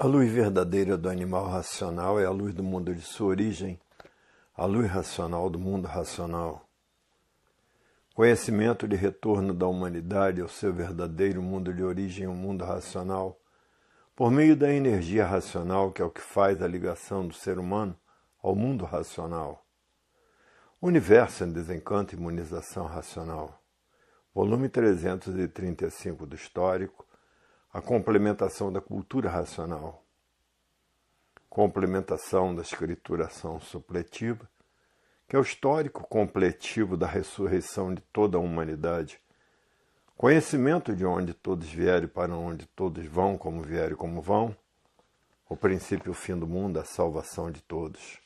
A luz verdadeira do animal racional é a luz do mundo de sua origem, a luz racional do mundo racional. Conhecimento de retorno da humanidade ao seu verdadeiro mundo de origem, o mundo racional, por meio da energia racional, que é o que faz a ligação do ser humano ao mundo racional. Universo em Desencanto e Imunização Racional. Volume 335 do Histórico, a complementação da cultura racional. Complementação da escrituração supletiva, que é o histórico completivo da ressurreição de toda a humanidade. Conhecimento de onde todos vieram e para onde todos vão, como vieram e como vão. O princípio e o fim do mundo, a salvação de todos.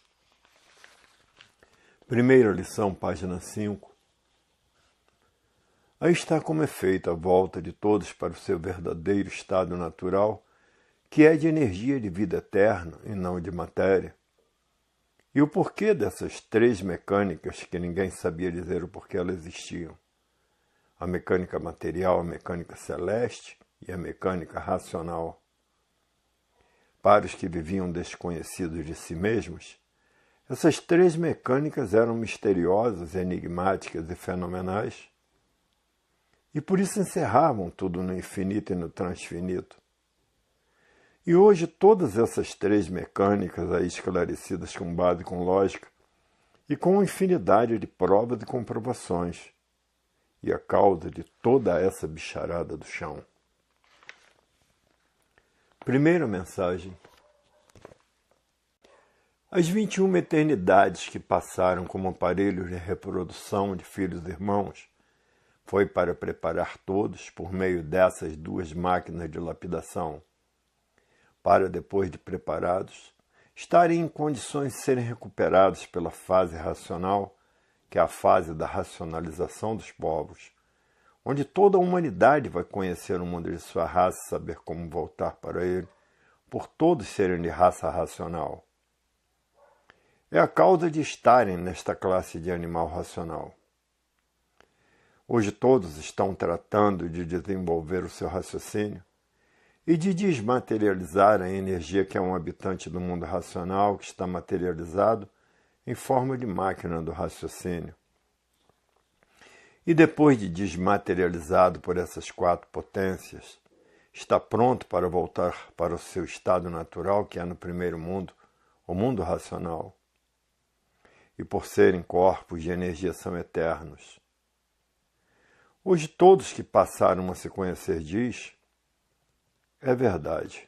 Primeira lição, página 5. Aí está como é feita a volta de todos para o seu verdadeiro estado natural, que é de energia de vida eterna e não de matéria. E o porquê dessas três mecânicas que ninguém sabia dizer o porquê elas existiam. A mecânica material, a mecânica celeste e a mecânica racional. Para os que viviam desconhecidos de si mesmos, essas três mecânicas eram misteriosas, enigmáticas e fenomenais, e por isso encerravam tudo no infinito e no transfinito. E hoje todas essas três mecânicas aí esclarecidas com base com lógica e com infinidade de provas e comprovações, e a causa de toda essa bicharada do chão. Primeira mensagem. As 21 eternidades que passaram como aparelhos de reprodução de filhos e irmãos foi para preparar todos, por meio dessas duas máquinas de lapidação, para, depois de preparados, estarem em condições de serem recuperados pela fase racional, que é a fase da racionalização dos povos, onde toda a humanidade vai conhecer o mundo de sua raça e saber como voltar para ele, por todos serem de raça racional. É a causa de estarem nesta classe de animal racional. Hoje todos estão tratando de desenvolver o seu raciocínio e de desmaterializar a energia que é um habitante do mundo racional, que está materializado em forma de máquina do raciocínio. E depois de desmaterializado por essas quatro potências, está pronto para voltar para o seu estado natural, que é no primeiro mundo, o mundo racional. E por serem corpos de energia são eternos. Hoje todos que passaram a se conhecer diz, é verdade,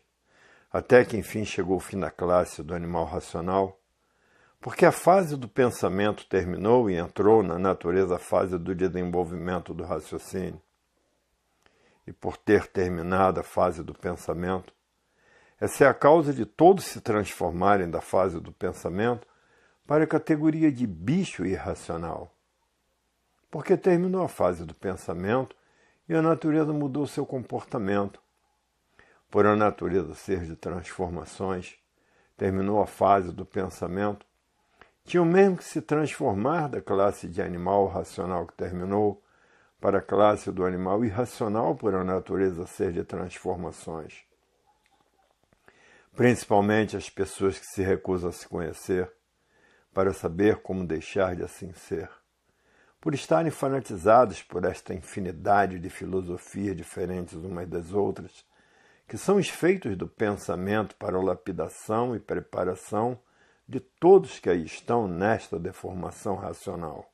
até que enfim chegou o fim da classe do animal racional, porque a fase do pensamento terminou e entrou na natureza a fase do desenvolvimento do raciocínio. E por ter terminado a fase do pensamento, essa é a causa de todos se transformarem da fase do pensamento para a categoria de bicho irracional. Porque terminou a fase do pensamento e a natureza mudou seu comportamento. Por a natureza ser de transformações, terminou a fase do pensamento, tinham mesmo que se transformar da classe de animal racional que terminou para a classe do animal irracional por a natureza ser de transformações. Principalmente as pessoas que se recusam a se conhecer, para saber como deixar de assim ser. Por estarem fanatizados por esta infinidade de filosofias diferentes umas das outras, que são os feitos do pensamento para a lapidação e preparação de todos que aí estão nesta deformação racional.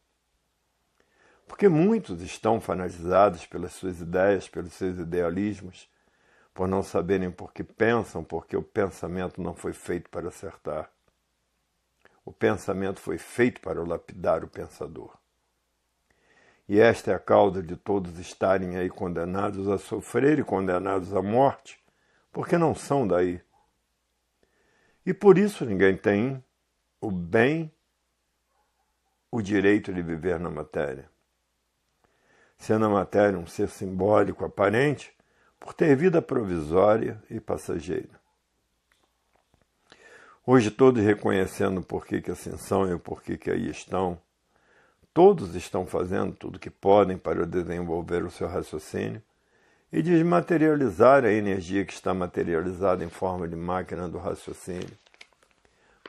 Porque muitos estão fanatizados pelas suas ideias, pelos seus idealismos, por não saberem por que pensam, porque o pensamento não foi feito para acertar. O pensamento foi feito para lapidar o pensador. E esta é a causa de todos estarem aí condenados a sofrer e condenados à morte, porque não são daí. E por isso ninguém tem o bem, o direito de viver na matéria. Sendo a matéria um ser simbólico aparente, por ter vida provisória e passageira. Hoje todos reconhecendo o porquê que assim são e o porquê que aí estão, todos estão fazendo tudo o que podem para desenvolver o seu raciocínio e desmaterializar a energia que está materializada em forma de máquina do raciocínio,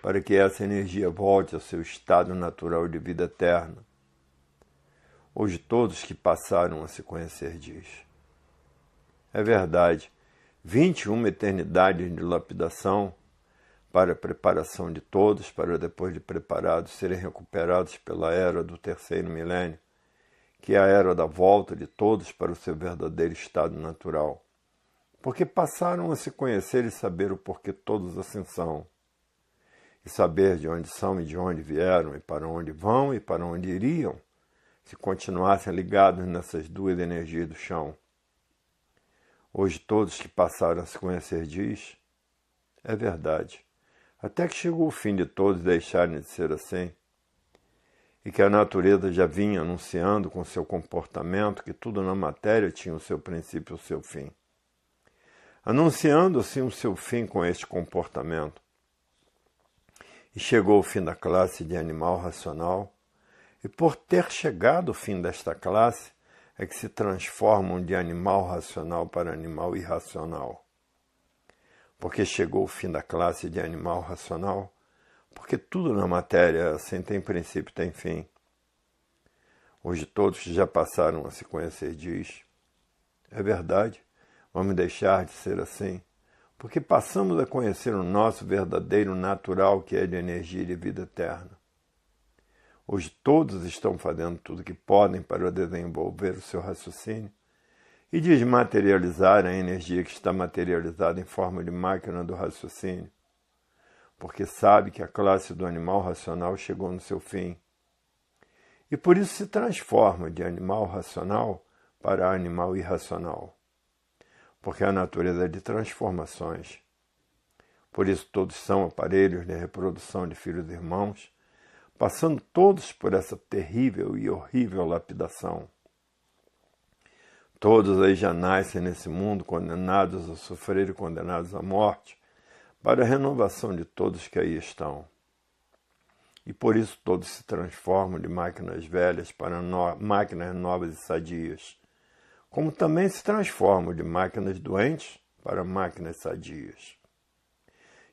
para que essa energia volte ao seu estado natural de vida eterna. Hoje todos que passaram a se conhecer diz. É verdade, 21 eternidades de lapidação para a preparação de todos, para depois de preparados serem recuperados pela era do terceiro milênio, que é a era da volta de todos para o seu verdadeiro estado natural, porque passaram a se conhecer e saber o porquê todos assim são, e saber de onde são e de onde vieram, e para onde vão e para onde iriam, se continuassem ligados nessas duas energias do chão. Hoje todos que passaram a se conhecer diz, é verdade, até que chegou o fim de todos deixarem de ser assim, e que a natureza já vinha anunciando com seu comportamento que tudo na matéria tinha o seu princípio e o seu fim. Anunciando assim o seu fim com este comportamento. E chegou o fim da classe de animal racional, e por ter chegado o fim desta classe, é que se transformam de animal racional para animal irracional. Porque chegou o fim da classe de animal racional, porque tudo na matéria assim tem princípio e tem fim. Hoje todos que já passaram a se conhecer diz, é verdade, vamos deixar de ser assim, porque passamos a conhecer o nosso verdadeiro natural que é de energia e de vida eterna. Hoje todos estão fazendo tudo o que podem para desenvolver o seu raciocínio e desmaterializar a energia que está materializada em forma de máquina do raciocínio, porque sabe que a classe do animal racional chegou no seu fim. E por isso se transforma de animal racional para animal irracional, porque a natureza é de transformações. Por isso todos são aparelhos de reprodução de filhos e irmãos, passando todos por essa terrível e horrível lapidação. Todos aí já nascem nesse mundo condenados a sofrer e condenados à morte, para a renovação de todos que aí estão. E por isso todos se transformam de máquinas velhas para máquinas novas e sadias, como também se transformam de máquinas doentes para máquinas sadias.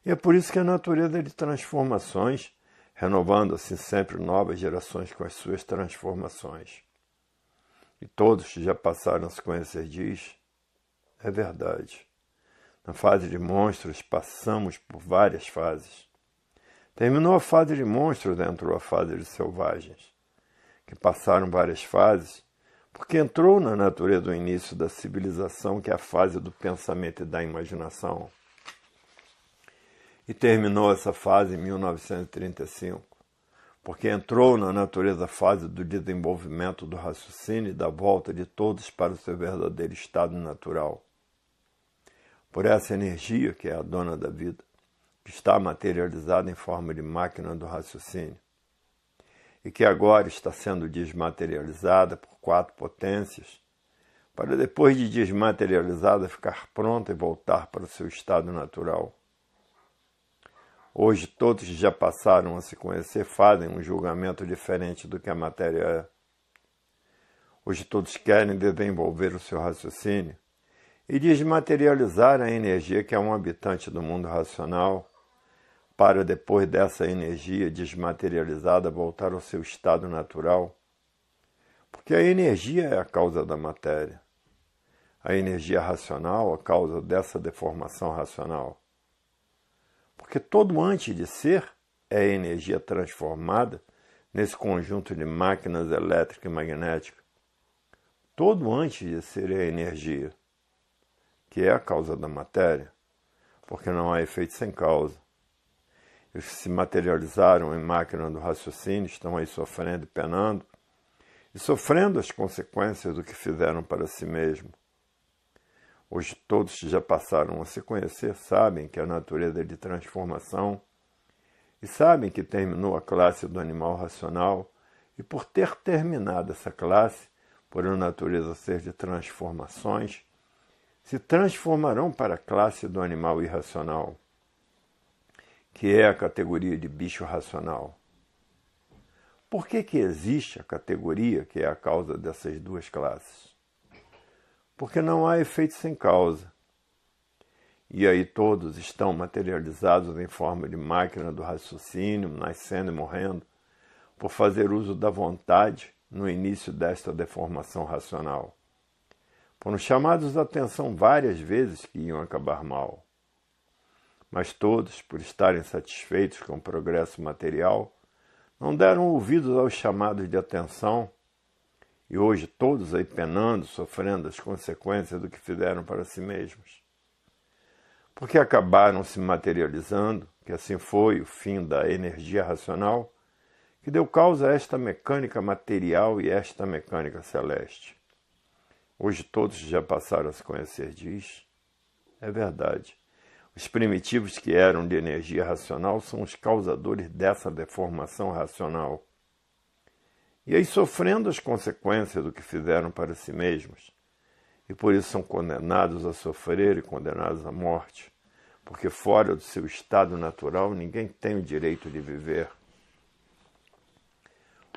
E é por isso que a natureza é de transformações, renovando assim sempre novas gerações com as suas transformações. E todos que já passaram a se conhecer diz, é verdade. Na fase de monstros passamos por várias fases. Terminou a fase de monstros, entrou a fase de selvagens, que passaram várias fases, porque entrou na natureza o início da civilização, que é a fase do pensamento e da imaginação. E terminou essa fase em 1935, porque entrou na natureza a fase do desenvolvimento do raciocínio e da volta de todos para o seu verdadeiro estado natural. Por essa energia, que é a dona da vida, que está materializada em forma de máquina do raciocínio, e que agora está sendo desmaterializada por 4 potências, para depois de desmaterializada ficar pronta e voltar para o seu estado natural. Hoje todos que já passaram a se conhecer fazem um julgamento diferente do que a matéria é. Hoje todos querem desenvolver o seu raciocínio e desmaterializar a energia que é um habitante do mundo racional, para depois dessa energia desmaterializada voltar ao seu estado natural. Porque a energia é a causa da matéria. A energia racional a causa dessa deformação racional. Porque todo antes de ser é energia transformada nesse conjunto de máquinas elétricas e magnéticas. Todo antes de ser é energia, que é a causa da matéria, porque não há efeito sem causa. Os que se materializaram em máquina do raciocínio estão aí sofrendo e penando, e sofrendo as consequências do que fizeram para si mesmo. Hoje todos que já passaram a se conhecer sabem que a natureza é de transformação e sabem que terminou a classe do animal racional e por ter terminado essa classe, por a natureza ser de transformações, se transformarão para a classe do animal irracional, que é a categoria de bicho racional. Por que existe a categoria que é a causa dessas duas classes? porque não há efeito sem causa. E aí todos estão materializados em forma de máquina do raciocínio, nascendo e morrendo, por fazer uso da vontade no início desta deformação racional. Foram chamados a atenção várias vezes que iam acabar mal. Mas todos, por estarem satisfeitos com o progresso material, não deram ouvidos aos chamados de atenção, e hoje todos aí penando, sofrendo as consequências do que fizeram para si mesmos. Porque acabaram se materializando, que assim foi o fim da energia racional, que deu causa a esta mecânica material e esta mecânica celeste. Hoje todos já passaram a se conhecer disso. É verdade. Os primitivos que eram de energia racional são os causadores dessa deformação racional. E aí sofrendo as consequências do que fizeram para si mesmos, e por isso são condenados a sofrer e condenados à morte, porque fora do seu estado natural ninguém tem o direito de viver.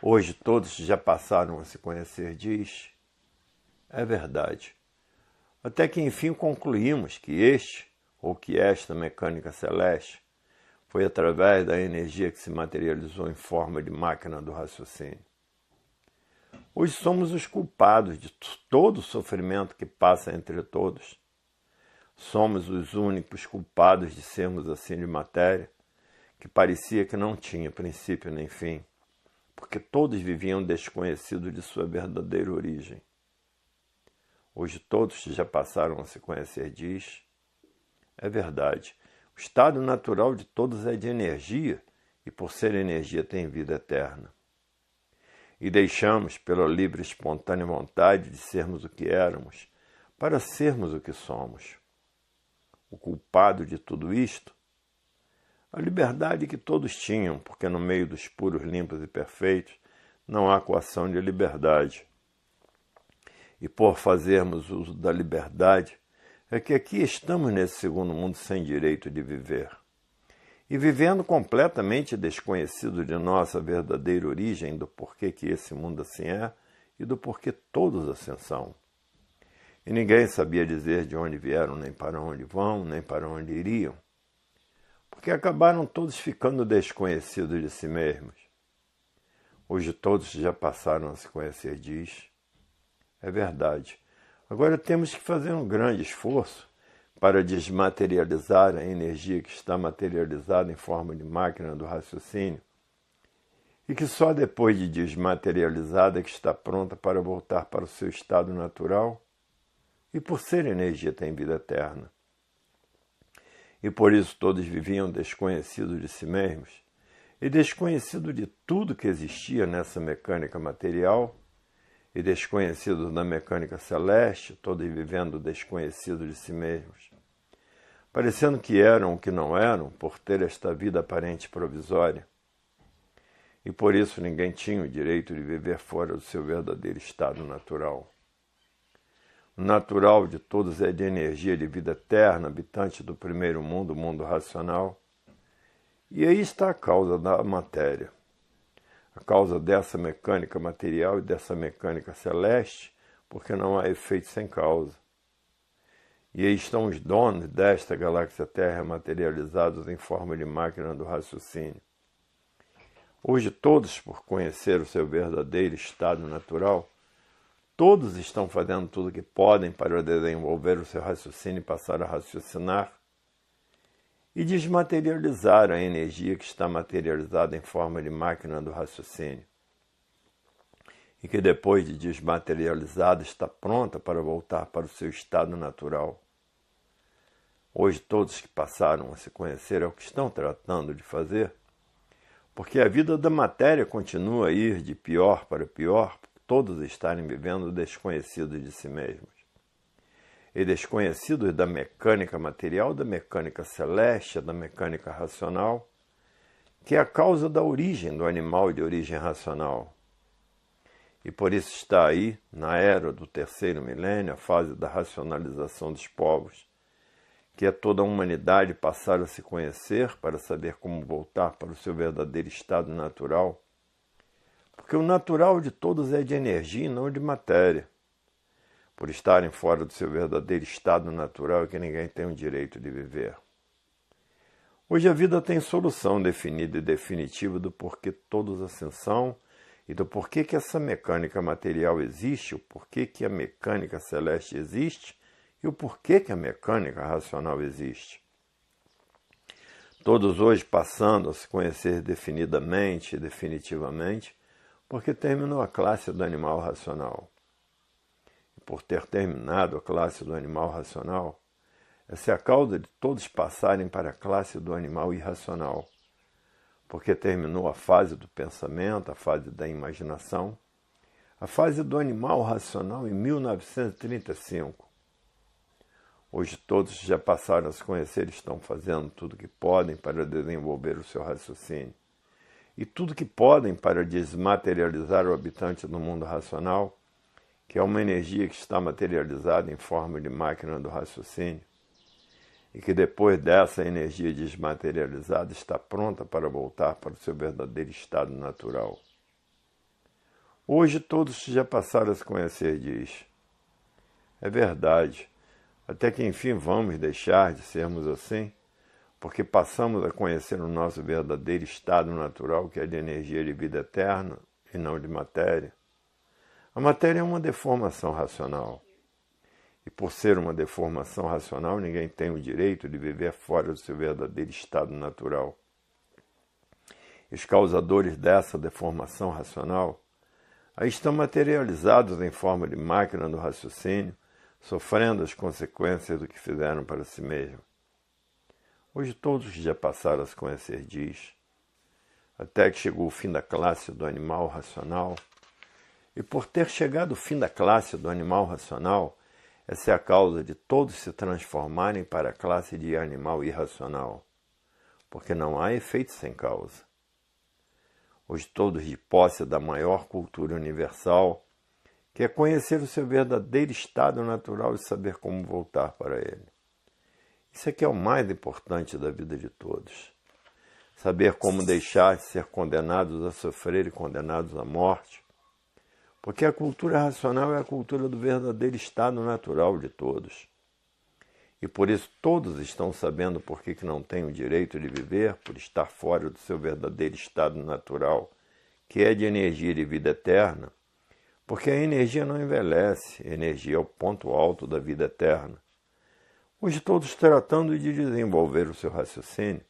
Hoje todos já passaram a se conhecer disso. É verdade. Até que enfim concluímos que que esta mecânica celeste foi através da energia que se materializou em forma de máquina do raciocínio. Hoje somos os culpados de todo o sofrimento que passa entre todos. Somos os únicos culpados de sermos assim de matéria, que parecia que não tinha princípio nem fim, porque todos viviam desconhecidos de sua verdadeira origem. Hoje todos já passaram a se conhecer disso. É verdade. O estado natural de todos é de energia, e por ser energia tem vida eterna. E deixamos, pela livre e espontânea vontade de sermos o que éramos, para sermos o que somos. O culpado de tudo isto? A liberdade que todos tinham, porque no meio dos puros, limpos e perfeitos não há coação de liberdade. E por fazermos uso da liberdade, é que aqui estamos nesse segundo mundo sem direito de viver. E vivendo completamente desconhecido de nossa verdadeira origem, do porquê que esse mundo assim é e do porquê todos assim são. E ninguém sabia dizer de onde vieram, nem para onde vão, nem para onde iriam, porque acabaram todos ficando desconhecidos de si mesmos. Hoje todos já passaram a se conhecer disso. É verdade. Agora temos que fazer um grande esforço para desmaterializar a energia que está materializada em forma de máquina do raciocínio e que só depois de desmaterializada é que está pronta para voltar para o seu estado natural e por ser energia tem vida eterna. E por isso todos viviam desconhecidos de si mesmos e desconhecidos de tudo que existia nessa mecânica material e desconhecidos da mecânica celeste, todos vivendo desconhecidos de si mesmos, parecendo que eram o que não eram por ter esta vida aparente provisória. E por isso ninguém tinha o direito de viver fora do seu verdadeiro estado natural. O natural de todos é de energia de vida eterna, habitante do primeiro mundo, o mundo racional. E aí está a causa da matéria. A causa dessa mecânica material e dessa mecânica celeste, porque não há efeito sem causa. E aí estão os donos desta galáxia Terra materializados em forma de máquina do raciocínio. Hoje todos, por conhecer o seu verdadeiro estado natural, todos estão fazendo tudo o que podem para desenvolver o seu raciocínio e passar a raciocinar e desmaterializar a energia que está materializada em forma de máquina do raciocínio e que depois de desmaterializada está pronta para voltar para o seu estado natural. Hoje todos que passaram a se conhecer é o que estão tratando de fazer, porque a vida da matéria continua a ir de pior para pior, por todos estarem vivendo desconhecidos de si mesmos. E desconhecidos da mecânica material, da mecânica celeste, da mecânica racional, que é a causa da origem do animal de origem racional. E por isso está aí, na era do terceiro milênio, a fase da racionalização dos povos, que é toda a humanidade passar a se conhecer para saber como voltar para o seu verdadeiro estado natural, porque o natural de todos é de energia e não de matéria. por estarem fora do seu verdadeiro estado natural e que ninguém tem o direito de viver. Hoje a vida tem solução definida e definitiva do porquê todos assim são e do porquê que essa mecânica material existe, o porquê que a mecânica celeste existe e o porquê que a mecânica racional existe. Todos hoje passando a se conhecer definidamente e definitivamente, porque terminou a classe do animal racional. E por ter terminado a classe do animal racional, essa é a causa de todos passarem para a classe do animal irracional, porque terminou a fase do pensamento, a fase da imaginação, a fase do animal racional em 1935. Hoje todos já passaram a se conhecer e estão fazendo tudo o que podem para desenvolver o seu raciocínio. E tudo o que podem para desmaterializar o habitante do mundo racional, que é uma energia que está materializada em forma de máquina do raciocínio, e que depois dessa energia desmaterializada está pronta para voltar para o seu verdadeiro estado natural. Hoje todos já passaram a se conhecer, diz. É verdade. Até que enfim vamos deixar de sermos assim, porque passamos a conhecer o nosso verdadeiro estado natural, que é de energia de vida eterna e não de matéria. A matéria é uma deformação racional. E por ser uma deformação racional, ninguém tem o direito de viver fora do seu verdadeiro estado natural. E os causadores dessa deformação racional aí estão materializados em forma de máquina do raciocínio, sofrendo as consequências do que fizeram para si mesmos. Hoje todos já passaram a se conhecer, diz, até que chegou o fim da classe do animal racional. E por ter chegado o fim da classe do animal racional, essa é a causa de todos se transformarem para a classe de animal irracional, porque não há efeito sem causa. Hoje todos de posse da maior cultura universal, que é conhecer o seu verdadeiro estado natural e saber como voltar para ele. Isso aqui é o mais importante da vida de todos. Saber como deixar de ser condenados a sofrer e condenados à morte, porque a cultura racional é a cultura do verdadeiro estado natural de todos. E por isso todos estão sabendo por que não têm o direito de viver, por estar fora do seu verdadeiro estado natural, que é de energia de vida eterna, porque a energia não envelhece, a energia é o ponto alto da vida eterna. Hoje todos tratando de desenvolver o seu raciocínio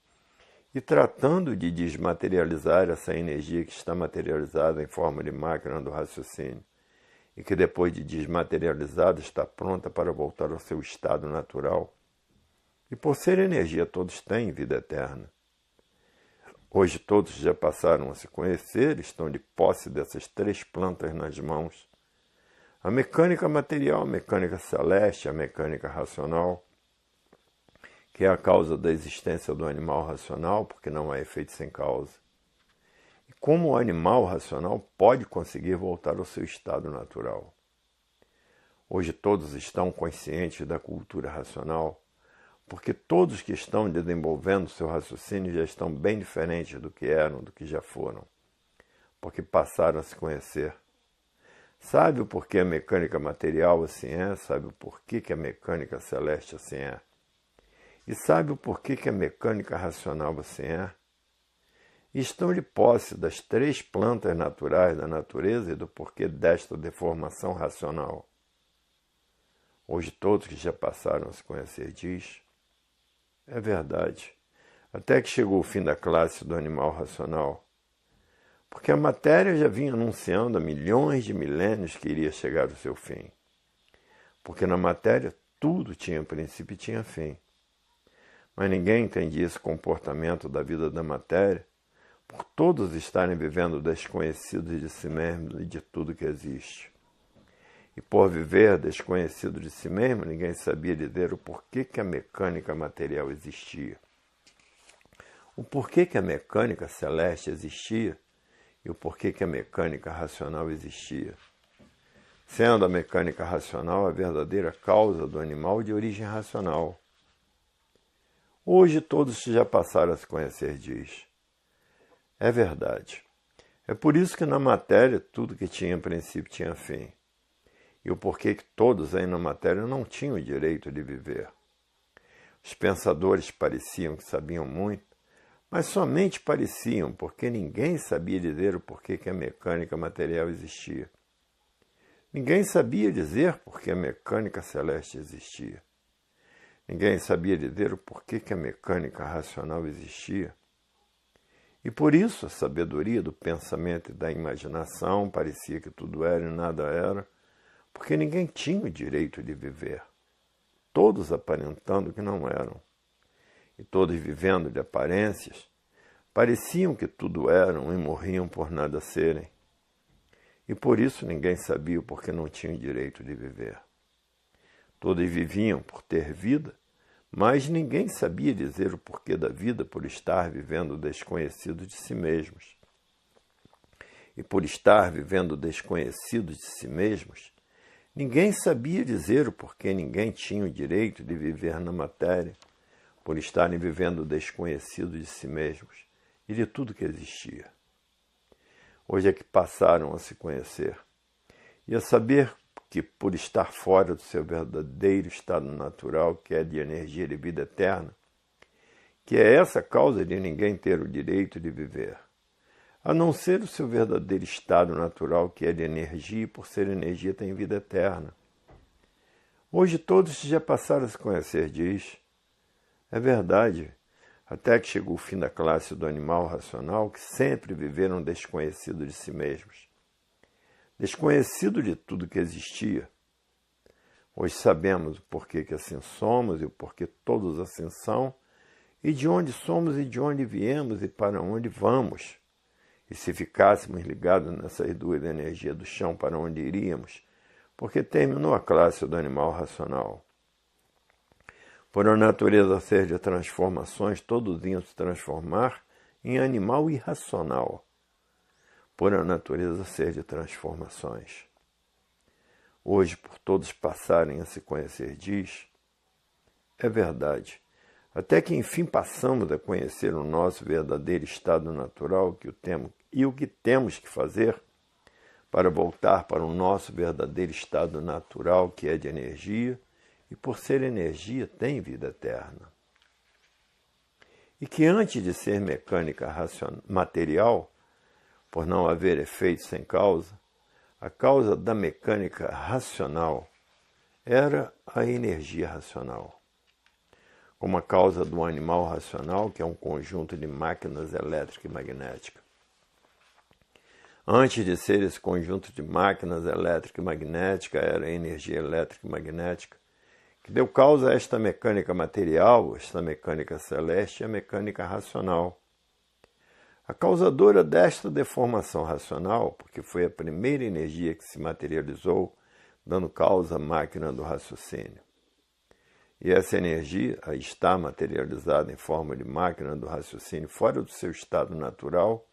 e tratando de desmaterializar essa energia que está materializada em forma de máquina do raciocínio e que depois de desmaterializada está pronta para voltar ao seu estado natural. E por ser energia todos têm vida eterna. Hoje todos já passaram a se conhecer, estão de posse dessas três plantas nas mãos. A mecânica material, a mecânica celeste, a mecânica racional, que é a causa da existência do animal racional, porque não há efeito sem causa. E como o animal racional pode conseguir voltar ao seu estado natural? Hoje todos estão conscientes da cultura racional, porque todos que estão desenvolvendo seu raciocínio já estão bem diferentes do que eram, do que já foram, porque passaram a se conhecer. Sabe o porquê a mecânica material assim é? Sabe o porquê que a mecânica celeste assim é? E sabe o porquê que a mecânica racional assim é? E estão de posse das três plantas naturais da natureza e do porquê desta deformação racional. Hoje todos que já passaram a se conhecer diz, é verdade, até que chegou o fim da classe do animal racional, porque a matéria já vinha anunciando há milhões de milênios que iria chegar ao seu fim, porque na matéria tudo tinha princípio e tinha fim. Mas ninguém entendia esse comportamento da vida da matéria, por todos estarem vivendo desconhecidos de si mesmos e de tudo que existe. E por viver desconhecido de si mesmo, ninguém sabia dizer o porquê que a mecânica material existia. O porquê que a mecânica celeste existia e o porquê que a mecânica racional existia. Sendo a mecânica racional a verdadeira causa do animal de origem racional. Hoje todos já passaram a se conhecer, diz. É verdade. É por isso que na matéria tudo que tinha princípio tinha fim. e o porquê que todos aí na matéria não tinham o direito de viver. Os pensadores pareciam que sabiam muito, mas somente pareciam, porque ninguém sabia dizer o porquê que a mecânica material existia. Ninguém sabia dizer por que a mecânica celeste existia. Ninguém sabia dizer o porquê que a mecânica racional existia. E por isso a sabedoria do pensamento e da imaginação parecia que tudo era e nada era, porque ninguém tinha o direito de viver, todos aparentando que não eram, e todos vivendo de aparências, pareciam que tudo eram e morriam por nada serem. E por isso ninguém sabia o porquê não tinham o direito de viver. Todos viviam por ter vida, mas ninguém sabia dizer o porquê da vida por estar vivendo desconhecido de si mesmos. E por estar vivendo desconhecido de si mesmos, ninguém sabia dizer o porquê ninguém tinha o direito de viver na matéria, por estarem vivendo desconhecido de si mesmos e de tudo que existia. Hoje é que passaram a se conhecer e a saber que, por estar fora do seu verdadeiro estado natural, que é de energia de vida eterna, que é essa a causa de ninguém ter o direito de viver, a não ser o seu verdadeiro estado natural, que é de energia, e por ser energia tem vida eterna. Hoje todos já passaram a se conhecer, diz. É verdade, até que chegou o fim da classe do animal racional, que sempre viveram desconhecido de si mesmos, desconhecido de tudo que existia. Hoje sabemos o porquê que assim somos e o porquê todos assim são, e de onde somos e de onde viemos e para onde vamos. E se ficássemos ligados nessas duas energias do chão, para onde iríamos? Porque terminou a classe do animal racional. Por a natureza ser de transformações, todos iam se transformar em animal irracional. Por a natureza ser de transformações. Hoje, por todos passarem a se conhecer, diz, é verdade, até que enfim passamos a conhecer o nosso verdadeiro estado natural que o temos, e o que temos que fazer para voltar para o nosso verdadeiro estado natural, que é de energia, e por ser energia tem vida eterna. E que antes de ser mecânica material, por não haver efeito sem causa, a causa da mecânica racional era a energia racional. Como a causa do animal racional, que é um conjunto de máquinas elétricas e magnéticas. Antes de ser esse conjunto de máquinas elétricas e magnéticas, era a energia elétrica e magnética, que deu causa a esta mecânica material, esta mecânica celeste e a mecânica racional. A causadora desta deformação racional, porque foi a primeira energia que se materializou, dando causa à máquina do raciocínio. E essa energia aí está materializada em forma de máquina do raciocínio fora do seu estado natural,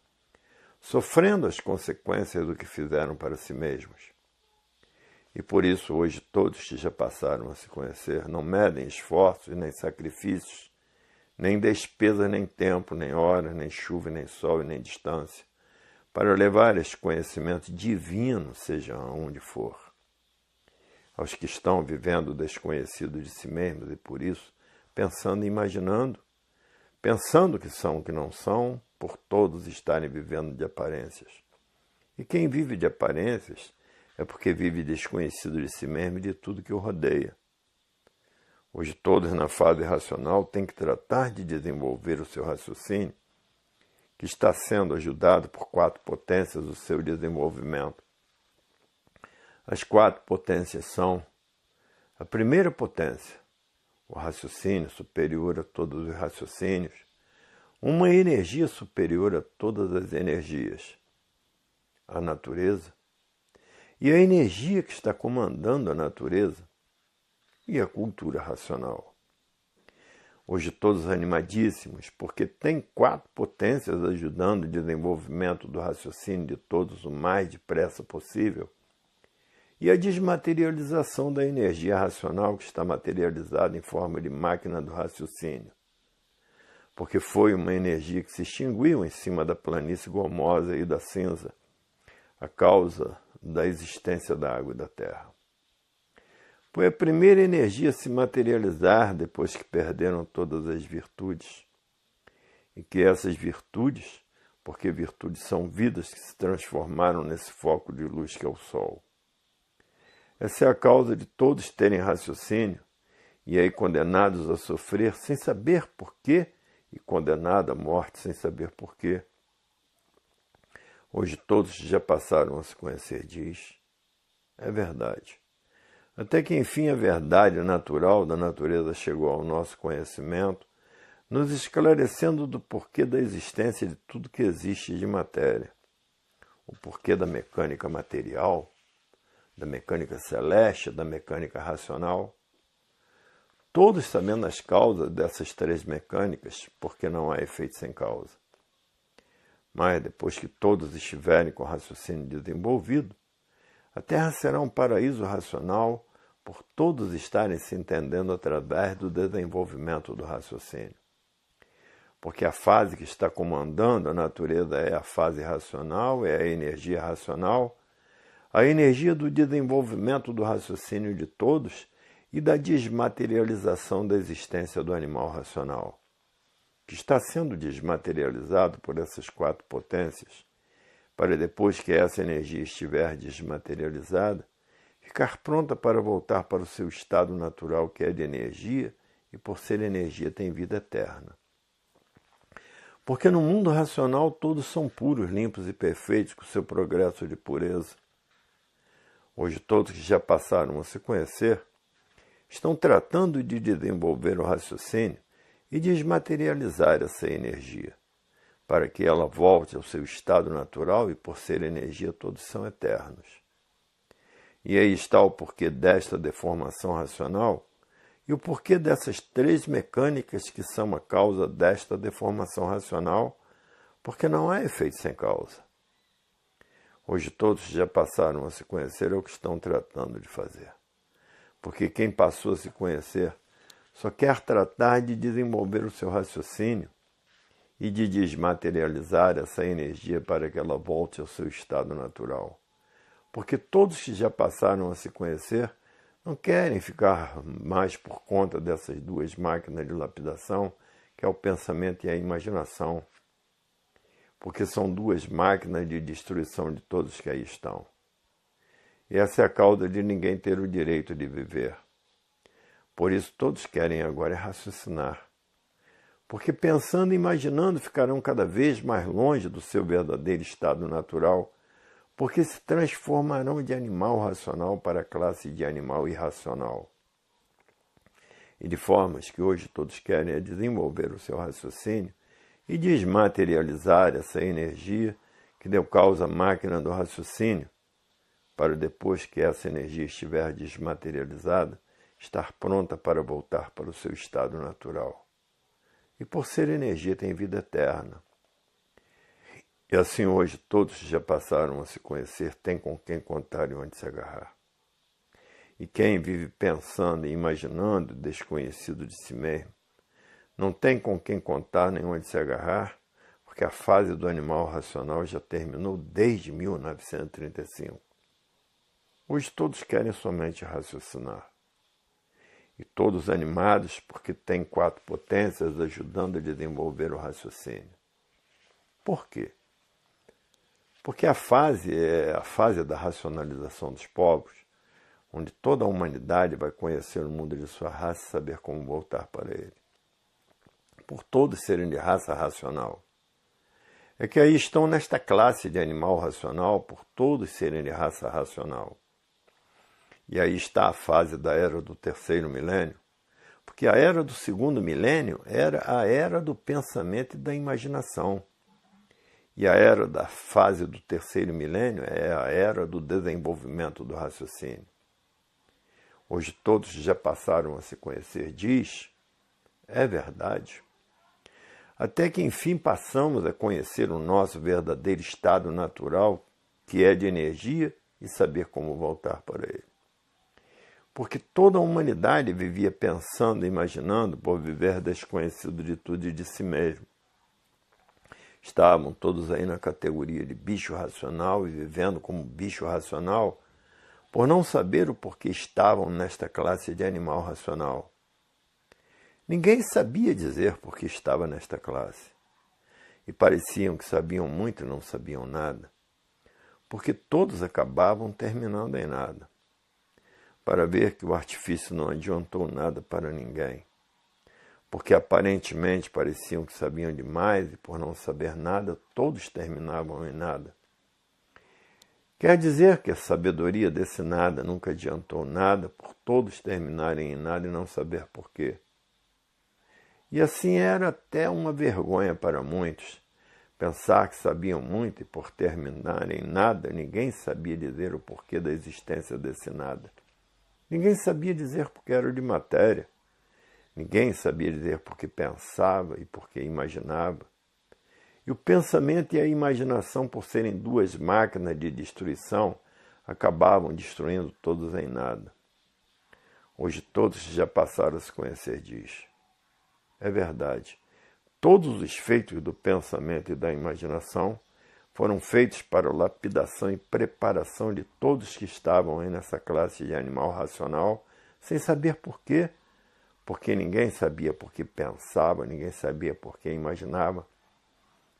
sofrendo as consequências do que fizeram para si mesmos. E por isso hoje todos que já passaram a se conhecer não medem esforços nem sacrifícios, nem despesa, nem tempo, nem hora, nem chuva, nem sol e nem distância, para levar este conhecimento divino, seja onde for. Aos que estão vivendo desconhecidos de si mesmos e por isso, pensando e imaginando, pensando que são o que não são, por todos estarem vivendo de aparências. E quem vive de aparências é porque vive desconhecido de si mesmo e de tudo que o rodeia. Hoje todos na fase racional têm que tratar de desenvolver o seu raciocínio, que está sendo ajudado por 4 potências do seu desenvolvimento. As 4 potências são: a primeira potência, o raciocínio superior a todos os raciocínios, uma energia superior a todas as energias, a natureza, e a energia que está comandando a natureza, e a cultura racional. Hoje todos animadíssimos, porque tem 4 potências ajudando o desenvolvimento do raciocínio de todos o mais depressa possível, e a desmaterialização da energia racional que está materializada em forma de máquina do raciocínio, porque foi uma energia que se extinguiu em cima da planície gomosa e da cinza, a causa da existência da água e da terra. Foi a primeira energia a se materializar depois que perderam todas as virtudes. E que essas virtudes, porque virtudes são vidas que se transformaram nesse foco de luz que é o Sol. Essa é a causa de todos terem raciocínio e aí condenados a sofrer sem saber porquê e condenados à morte sem saber porquê. Hoje todos já passaram a se conhecer, diz. É verdade. Até que enfim a verdade natural da natureza chegou ao nosso conhecimento, nos esclarecendo do porquê da existência de tudo que existe de matéria. O porquê da mecânica material, da mecânica celeste, da mecânica racional. Todos sabendo as causas dessas três mecânicas, porque não há efeito sem causa. Mas depois que todos estiverem com o raciocínio desenvolvido, a Terra será um paraíso racional por todos estarem se entendendo através do desenvolvimento do raciocínio. Porque a fase que está comandando a natureza é a fase racional, é a energia racional, a energia do desenvolvimento do raciocínio de todos e da desmaterialização da existência do animal racional, que está sendo desmaterializado por essas quatro potências, para depois que essa energia estiver desmaterializada, ficar pronta para voltar para o seu estado natural, que é de energia, e por ser energia tem vida eterna. Porque no mundo racional todos são puros, limpos e perfeitos, com seu progresso de pureza. Hoje todos que já passaram a se conhecer estão tratando de desenvolver o raciocínio e desmaterializar essa energia, para que ela volte ao seu estado natural e, por ser energia, todos são eternos. E aí está o porquê desta deformação racional e o porquê dessas três mecânicas que são a causa desta deformação racional, porque não há efeito sem causa. Hoje todos já passaram a se conhecer é o que estão tratando de fazer. Porque quem passou a se conhecer só quer tratar de desenvolver o seu raciocínio e de desmaterializar essa energia para que ela volte ao seu estado natural. Porque todos que já passaram a se conhecer não querem ficar mais por conta dessas duas máquinas de lapidação, que é o pensamento e a imaginação. Porque são duas máquinas de destruição de todos que aí estão. E essa é a causa de ninguém ter o direito de viver. Por isso todos querem agora raciocinar. Porque pensando e imaginando ficarão cada vez mais longe do seu verdadeiro estado natural, porque se transformarão de animal racional para a classe de animal irracional. E de formas que hoje todos querem desenvolver o seu raciocínio e desmaterializar essa energia que deu causa à máquina do raciocínio, para depois que essa energia estiver desmaterializada, estar pronta para voltar para o seu estado natural. E por ser energia tem vida eterna. E assim hoje todos já passaram a se conhecer, tem com quem contar e onde se agarrar. E quem vive pensando e imaginando desconhecido de si mesmo, não tem com quem contar nem onde se agarrar, porque a fase do animal racional já terminou desde 1935. Hoje todos querem somente raciocinar. E todos animados porque têm quatro potências ajudando a desenvolver o raciocínio. Por quê? Porque a fase é a fase da racionalização dos povos, onde toda a humanidade vai conhecer o mundo de sua raça e saber como voltar para ele. Por todos serem de raça racional. É que aí estão nesta classe de animal racional, por todos serem de raça racional. E aí está a fase da era do terceiro milênio, porque a era do segundo milênio era a era do pensamento e da imaginação. E a era da fase do terceiro milênio é a era do desenvolvimento do raciocínio. Hoje todos já passaram a se conhecer, diz, é verdade. Até que enfim passamos a conhecer o nosso verdadeiro estado natural, que é de energia, e saber como voltar para ele. Porque toda a humanidade vivia pensando e imaginando por viver desconhecido de tudo e de si mesmo. Estavam todos aí na categoria de bicho racional e vivendo como bicho racional, por não saber o porquê estavam nesta classe de animal racional. Ninguém sabia dizer por que estava nesta classe, e pareciam que sabiam muito e não sabiam nada, porque todos acabavam terminando em nada, para ver que o artifício não adiantou nada para ninguém, porque aparentemente pareciam que sabiam demais e por não saber nada, todos terminavam em nada. Quer dizer que a sabedoria desse nada nunca adiantou nada, por todos terminarem em nada e não saber porquê. E assim era até uma vergonha para muitos, pensar que sabiam muito e por terminarem em nada, ninguém sabia dizer o porquê da existência desse nada. Ninguém sabia dizer porque era de matéria. Ninguém sabia dizer porque pensava e porque imaginava. E o pensamento e a imaginação, por serem duas máquinas de destruição, acabavam destruindo todos em nada. Hoje todos já passaram a se conhecer disso. É verdade. Todos os feitos do pensamento e da imaginação foram feitos para a lapidação e preparação de todos que estavam aí nessa classe de animal racional, sem saber porquê. Porque ninguém sabia por que pensava, ninguém sabia por que imaginava.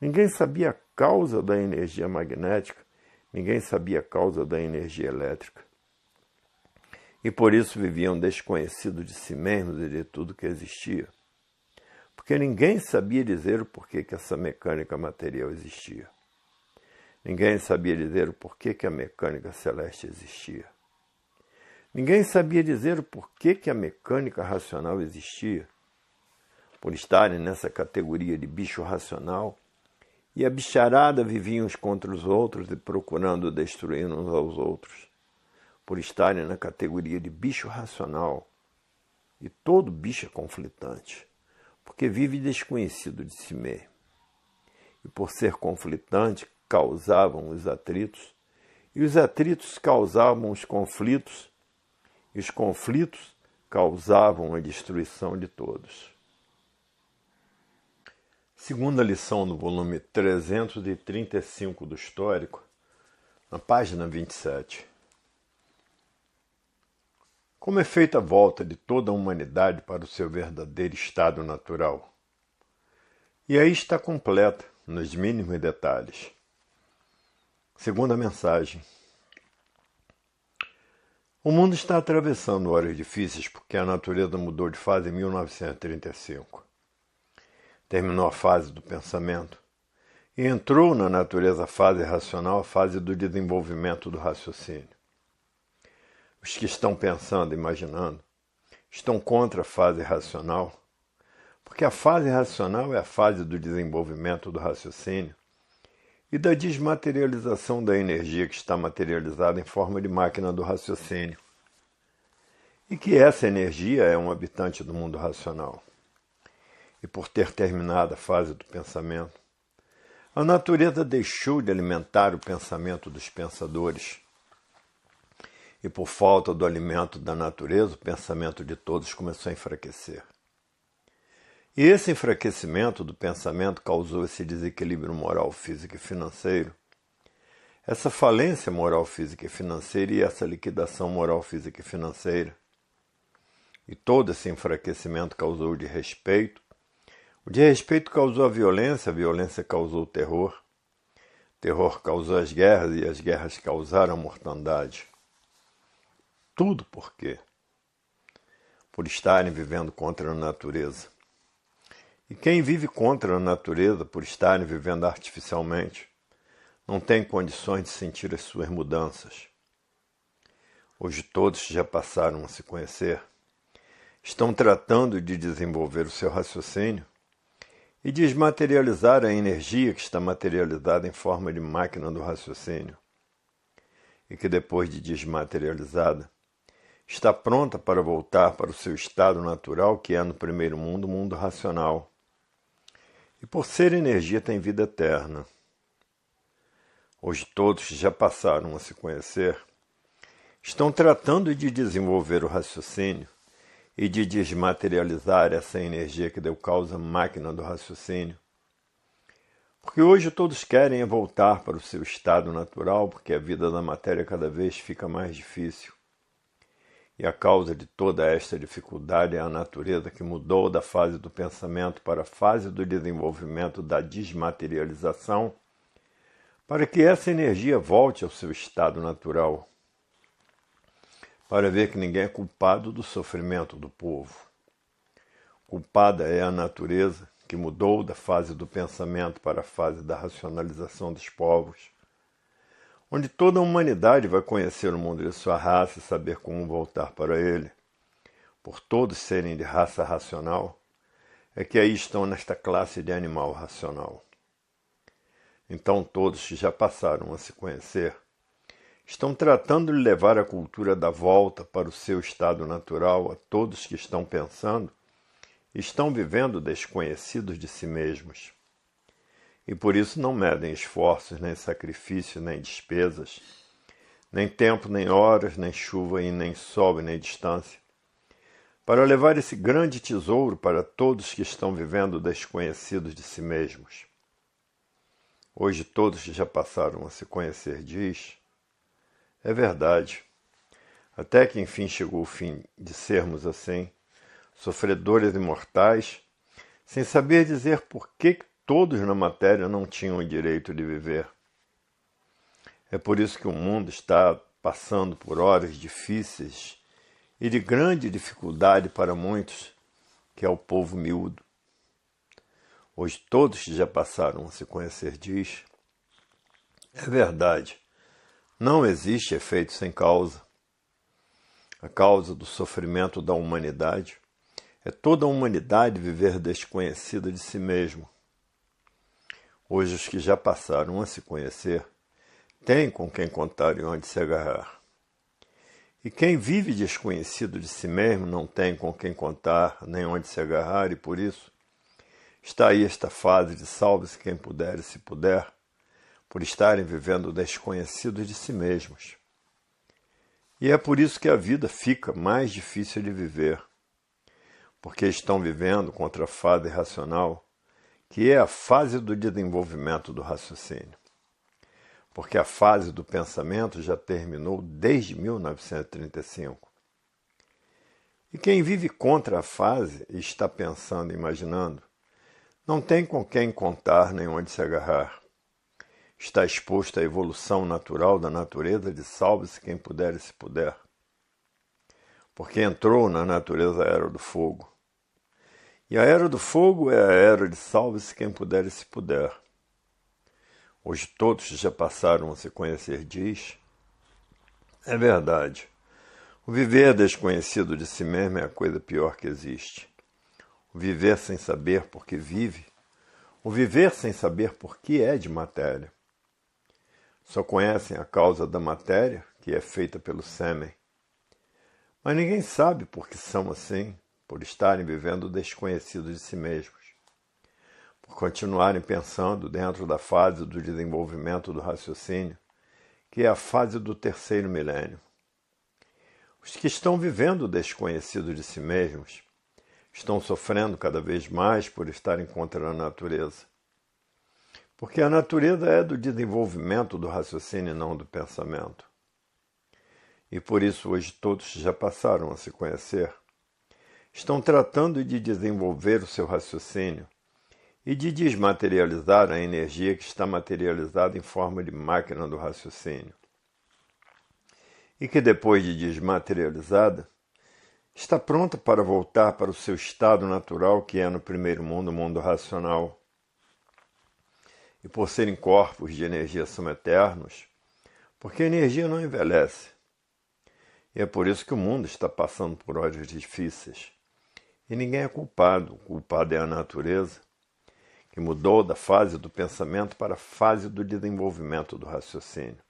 Ninguém sabia a causa da energia magnética, ninguém sabia a causa da energia elétrica. E por isso viviam desconhecidos de si mesmos e de tudo que existia. Porque ninguém sabia dizer o porquê que essa mecânica material existia. Ninguém sabia dizer o porquê que a mecânica celeste existia. Ninguém sabia dizer o porquê que a mecânica racional existia. Por estarem nessa categoria de bicho racional, e a bicharada vivia uns contra os outros e procurando destruir uns aos outros. Por estarem na categoria de bicho racional, e todo bicho é conflitante, porque vive desconhecido de si mesmo. E por ser conflitante, causavam os atritos, e os atritos causavam os conflitos, e os conflitos causavam a destruição de todos. Segunda lição do volume 335 do Histórico, na página 27. Como é feita a volta de toda a humanidade para o seu verdadeiro estado natural? E aí está completa, nos mínimos detalhes. Segunda mensagem. O mundo está atravessando horas difíceis porque a natureza mudou de fase em 1935. Terminou a fase do pensamento e entrou na natureza fase racional, a fase do desenvolvimento do raciocínio. Os que estão pensando, imaginando, estão contra a fase racional, porque a fase racional é a fase do desenvolvimento do raciocínio e da desmaterialização da energia que está materializada em forma de máquina do raciocínio. E que essa energia é um habitante do mundo racional. E por ter terminado a fase do pensamento, a natureza deixou de alimentar o pensamento dos pensadores. E por falta do alimento da natureza, o pensamento de todos começou a enfraquecer. E esse enfraquecimento do pensamento causou esse desequilíbrio moral, físico e financeiro, essa falência moral, física e financeira e essa liquidação moral, física e financeira. E todo esse enfraquecimento causou o desrespeito causou a violência causou o terror causou as guerras e as guerras causaram a mortandade. Tudo por quê? Por estarem vivendo contra a natureza. E quem vive contra a natureza, por estarem vivendo artificialmente, não tem condições de sentir as suas mudanças. Hoje todos já passaram a se conhecer, estão tratando de desenvolver o seu raciocínio e desmaterializar a energia que está materializada em forma de máquina do raciocínio, e que depois de desmaterializada, está pronta para voltar para o seu estado natural, que é no primeiro mundo, o mundo racional. E por ser energia tem vida eterna. Hoje todos que já passaram a se conhecer, estão tratando de desenvolver o raciocínio e de desmaterializar essa energia que deu causa à máquina do raciocínio, Porque hoje todos querem é voltar para o seu estado natural, porque a vida da matéria cada vez fica mais difícil. E a causa de toda esta dificuldade é a natureza que mudou da fase do pensamento para a fase do desenvolvimento da desmaterialização, para que essa energia volte ao seu estado natural, para ver que ninguém é culpado do sofrimento do povo. Culpada é a natureza que mudou da fase do pensamento para a fase da racionalização dos povos, onde toda a humanidade vai conhecer o mundo de sua raça e saber como voltar para ele. Por todos serem de raça racional, é que aí estão nesta classe de animal racional. Então todos que já passaram a se conhecer estão tratando de levar a cultura da volta para o seu estado natural a todos que estão pensando e estão vivendo desconhecidos de si mesmos. E por isso não medem esforços, nem sacrifícios, nem despesas, nem tempo, nem horas, nem chuva, e nem sol, e nem distância, para levar esse grande tesouro para todos que estão vivendo desconhecidos de si mesmos. Hoje todos que já passaram a se conhecer diz: é verdade, até que enfim chegou o fim de sermos assim, sofredores imortais, sem saber dizer por que todos na matéria não tinham o direito de viver. É por isso que o mundo está passando por horas difíceis e de grande dificuldade para muitos, que é o povo miúdo. Hoje todos que já passaram a se conhecer diz: é verdade, não existe efeito sem causa. A causa do sofrimento da humanidade é toda a humanidade viver desconhecida de si mesmo. Hoje os que já passaram a se conhecer têm com quem contar e onde se agarrar. E quem vive desconhecido de si mesmo não tem com quem contar nem onde se agarrar, e por isso está aí esta fase de salve-se quem puder e se puder, por estarem vivendo desconhecidos de si mesmos. E é por isso que a vida fica mais difícil de viver, porque estão vivendo contra a fase racional, que é a fase do desenvolvimento do raciocínio. Porque a fase do pensamento já terminou desde 1935. E quem vive contra a fase e está pensando e imaginando, não tem com quem contar nem onde se agarrar. Está exposto à evolução natural da natureza de salve-se quem puder e se puder. Porque entrou na natureza a era do fogo. E a era do fogo é a era de salve-se quem puder e se puder. Hoje todos já passaram a se conhecer diz: é verdade, o viver desconhecido de si mesmo é a coisa pior que existe. O viver sem saber por que vive, o viver sem saber por que é de matéria. Só conhecem a causa da matéria, que é feita pelo sêmen. Mas ninguém sabe por que são assim, por estarem vivendo desconhecidos de si mesmos, por continuarem pensando dentro da fase do desenvolvimento do raciocínio, que é a fase do terceiro milênio. Os que estão vivendo desconhecidos de si mesmos estão sofrendo cada vez mais por estarem contra a natureza. Porque a natureza é do desenvolvimento do raciocínio e não do pensamento. E por isso hoje todos já passaram a se conhecer. Estão tratando de desenvolver o seu raciocínio e de desmaterializar a energia que está materializada em forma de máquina do raciocínio. E que depois de desmaterializada, está pronta para voltar para o seu estado natural, que é no primeiro mundo, o mundo racional. E por serem corpos de energia são eternos, porque a energia não envelhece. E é por isso que o mundo está passando por horas difíceis. E ninguém é culpado. O culpado é a natureza, que mudou da fase do pensamento para a fase do desenvolvimento do raciocínio.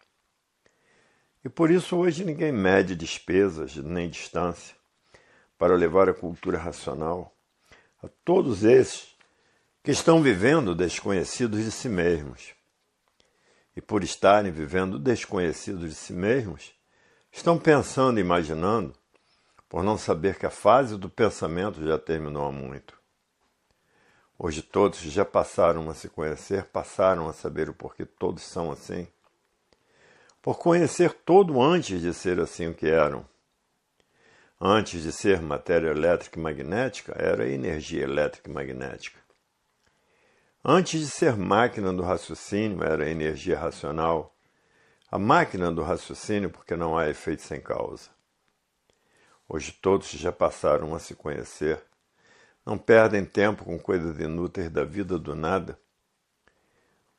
E por isso hoje ninguém mede despesas nem distância para levar a cultura racional a todos esses que estão vivendo desconhecidos de si mesmos. E por estarem vivendo desconhecidos de si mesmos, estão pensando e imaginando, por não saber que a fase do pensamento já terminou há muito. Hoje todos já passaram a se conhecer, passaram a saber o porquê todos são assim. Por conhecer todo antes de ser assim o que eram. Antes de ser matéria elétrica e magnética, era energia elétrica e magnética. Antes de ser máquina do raciocínio, era energia racional. A máquina do raciocínio, porque não há efeito sem causa. Hoje todos já passaram a se conhecer. Não perdem tempo com coisas inúteis da vida do nada.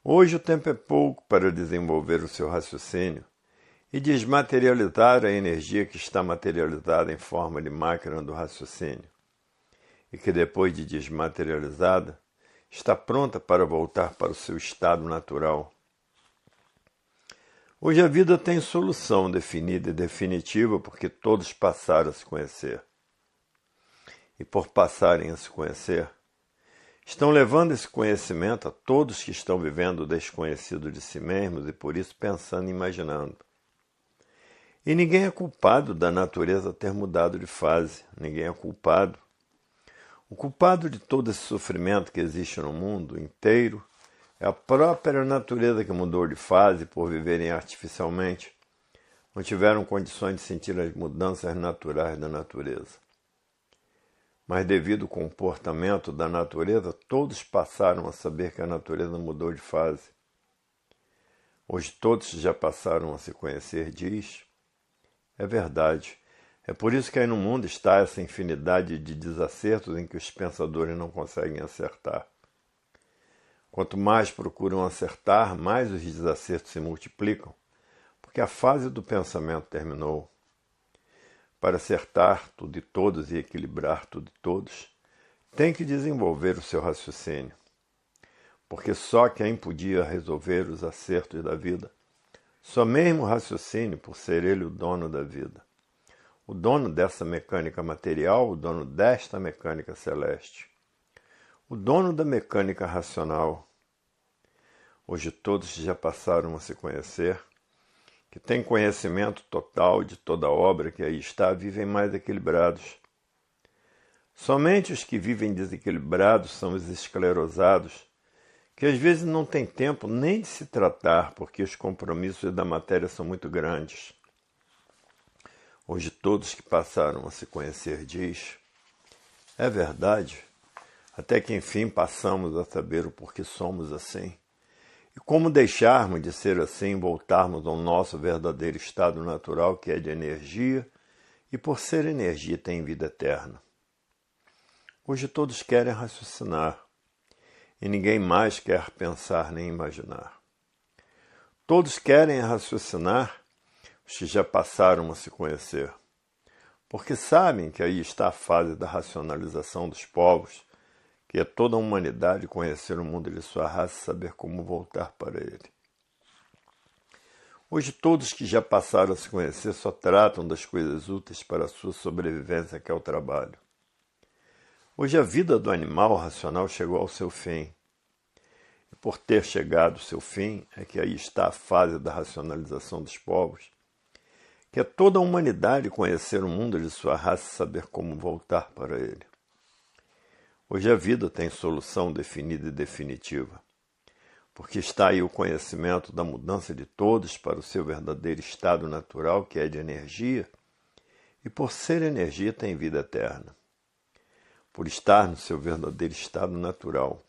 Hoje o tempo é pouco para desenvolver o seu raciocínio e desmaterializar a energia que está materializada em forma de máquina do raciocínio e que depois de desmaterializada está pronta para voltar para o seu estado natural. Hoje a vida tem solução definida e definitiva porque todos passaram a se conhecer. E por passarem a se conhecer, estão levando esse conhecimento a todos que estão vivendo o desconhecido de si mesmos e por isso pensando e imaginando. E ninguém é culpado da natureza ter mudado de fase, ninguém é culpado. O culpado de todo esse sofrimento que existe no mundo inteiro é a própria natureza que mudou de fase por viverem artificialmente. Não tiveram condições de sentir as mudanças naturais da natureza. Mas devido ao comportamento da natureza, todos passaram a saber que a natureza mudou de fase. Hoje todos já passaram a se conhecer, diz. É verdade. É por isso que aí no mundo está essa infinidade de desacertos em que os pensadores não conseguem acertar. Quanto mais procuram acertar, mais os desacertos se multiplicam, porque a fase do pensamento terminou. Para acertar tudo e todos e equilibrar tudo e todos, tem que desenvolver o seu raciocínio, porque só quem podia resolver os acertos da vida, só mesmo o raciocínio, por ser ele o dono da vida, o dono dessa mecânica material, o dono desta mecânica celeste, o dono da mecânica racional. Hoje todos já passaram a se conhecer, que têm conhecimento total de toda a obra que aí está, vivem mais equilibrados. Somente os que vivem desequilibrados são os esclerosados, que às vezes não têm tempo nem de se tratar, porque os compromissos da matéria são muito grandes. Hoje todos que passaram a se conhecer, diz, é verdade, até que enfim passamos a saber o porquê somos assim. E como deixarmos de ser assim, voltarmos ao nosso verdadeiro estado natural, que é de energia, e por ser energia tem vida eterna. Hoje todos querem raciocinar, e ninguém mais quer pensar nem imaginar. Todos querem raciocinar, os que já passaram a se conhecer, porque sabem que aí está a fase da racionalização dos povos, que é toda a humanidade conhecer o mundo de sua raça e saber como voltar para ele. Hoje todos que já passaram a se conhecer só tratam das coisas úteis para a sua sobrevivência, que é o trabalho. Hoje a vida do animal racional chegou ao seu fim. E por ter chegado ao seu fim, é que aí está a fase da racionalização dos povos, que é toda a humanidade conhecer o mundo de sua raça e saber como voltar para ele. Hoje a vida tem solução definida e definitiva, porque está aí o conhecimento da mudança de todos para o seu verdadeiro estado natural, que é de energia, e por ser energia tem vida eterna, por estar no seu verdadeiro estado natural.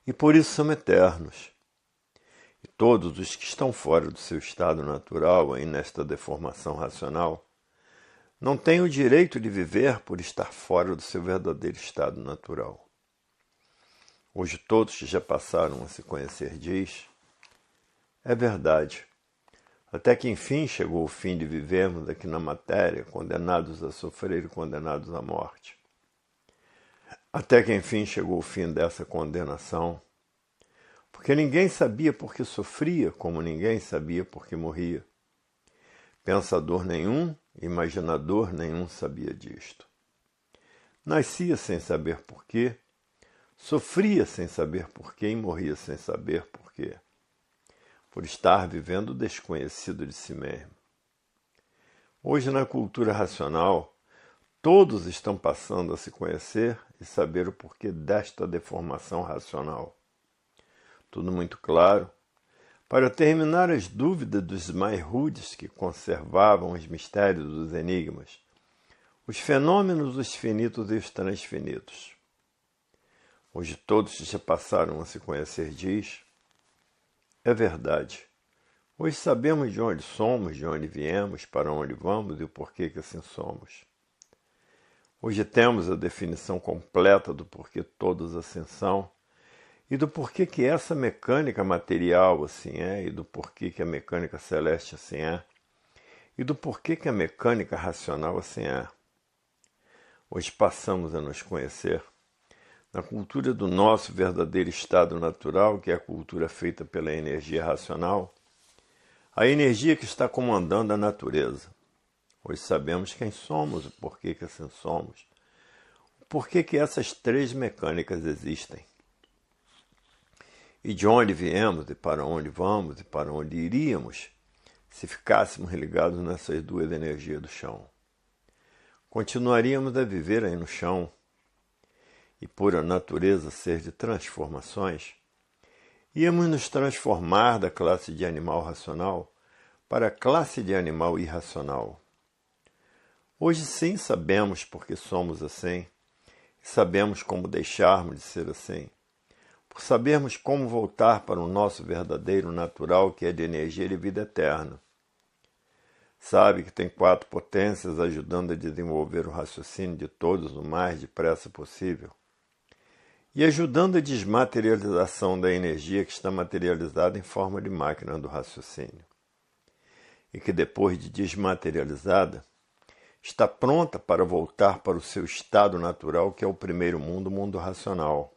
E por isso são eternos. E todos os que estão fora do seu estado natural, aí nesta deformação racional, não têm o direito de viver por estar fora do seu verdadeiro estado natural. Hoje todos que já passaram a se conhecer, diz, é verdade, até que enfim chegou o fim de vivermos aqui na matéria, condenados a sofrer e condenados à morte. Até que enfim chegou o fim dessa condenação, porque ninguém sabia por que sofria, como ninguém sabia por que morria. Pensador nenhum, imaginador nenhum sabia disto. Nascia sem saber porquê, sofria sem saber porquê e morria sem saber porquê, por estar vivendo o desconhecido de si mesmo. Hoje, na cultura racional, todos estão passando a se conhecer e saber o porquê desta deformação racional. Tudo muito claro? Para terminar as dúvidas dos mais rudes que conservavam os mistérios dos enigmas, os fenômenos, os finitos e os transfinitos. Hoje todos já passaram a se conhecer, diz. É verdade. Hoje sabemos de onde somos, de onde viemos, para onde vamos e o porquê que assim somos. Hoje temos a definição completa do porquê todos assim são e do porquê que essa mecânica material assim é e do porquê que a mecânica celeste assim é e do porquê que a mecânica racional assim é. Hoje passamos a nos conhecer na cultura do nosso verdadeiro estado natural, que é a cultura feita pela energia racional, a energia que está comandando a natureza. Hoje sabemos quem somos, o porquê que assim somos, o porquê que essas três mecânicas existem. E de onde viemos, e para onde vamos, e para onde iríamos, se ficássemos ligados nessas duas energias do chão. Continuaríamos a viver aí no chão, e por a natureza ser de transformações, íamos nos transformar da classe de animal racional para a classe de animal irracional. Hoje sim sabemos por que somos assim, e sabemos como deixarmos de ser assim, por sabermos como voltar para o nosso verdadeiro natural, que é de energia e de vida eterna. Sabe que tem 4 potências ajudando a desenvolver o raciocínio de todos o mais depressa possível e ajudando a desmaterialização da energia que está materializada em forma de máquina do raciocínio. E que depois de desmaterializada, está pronta para voltar para o seu estado natural, que é o primeiro mundo, o mundo racional.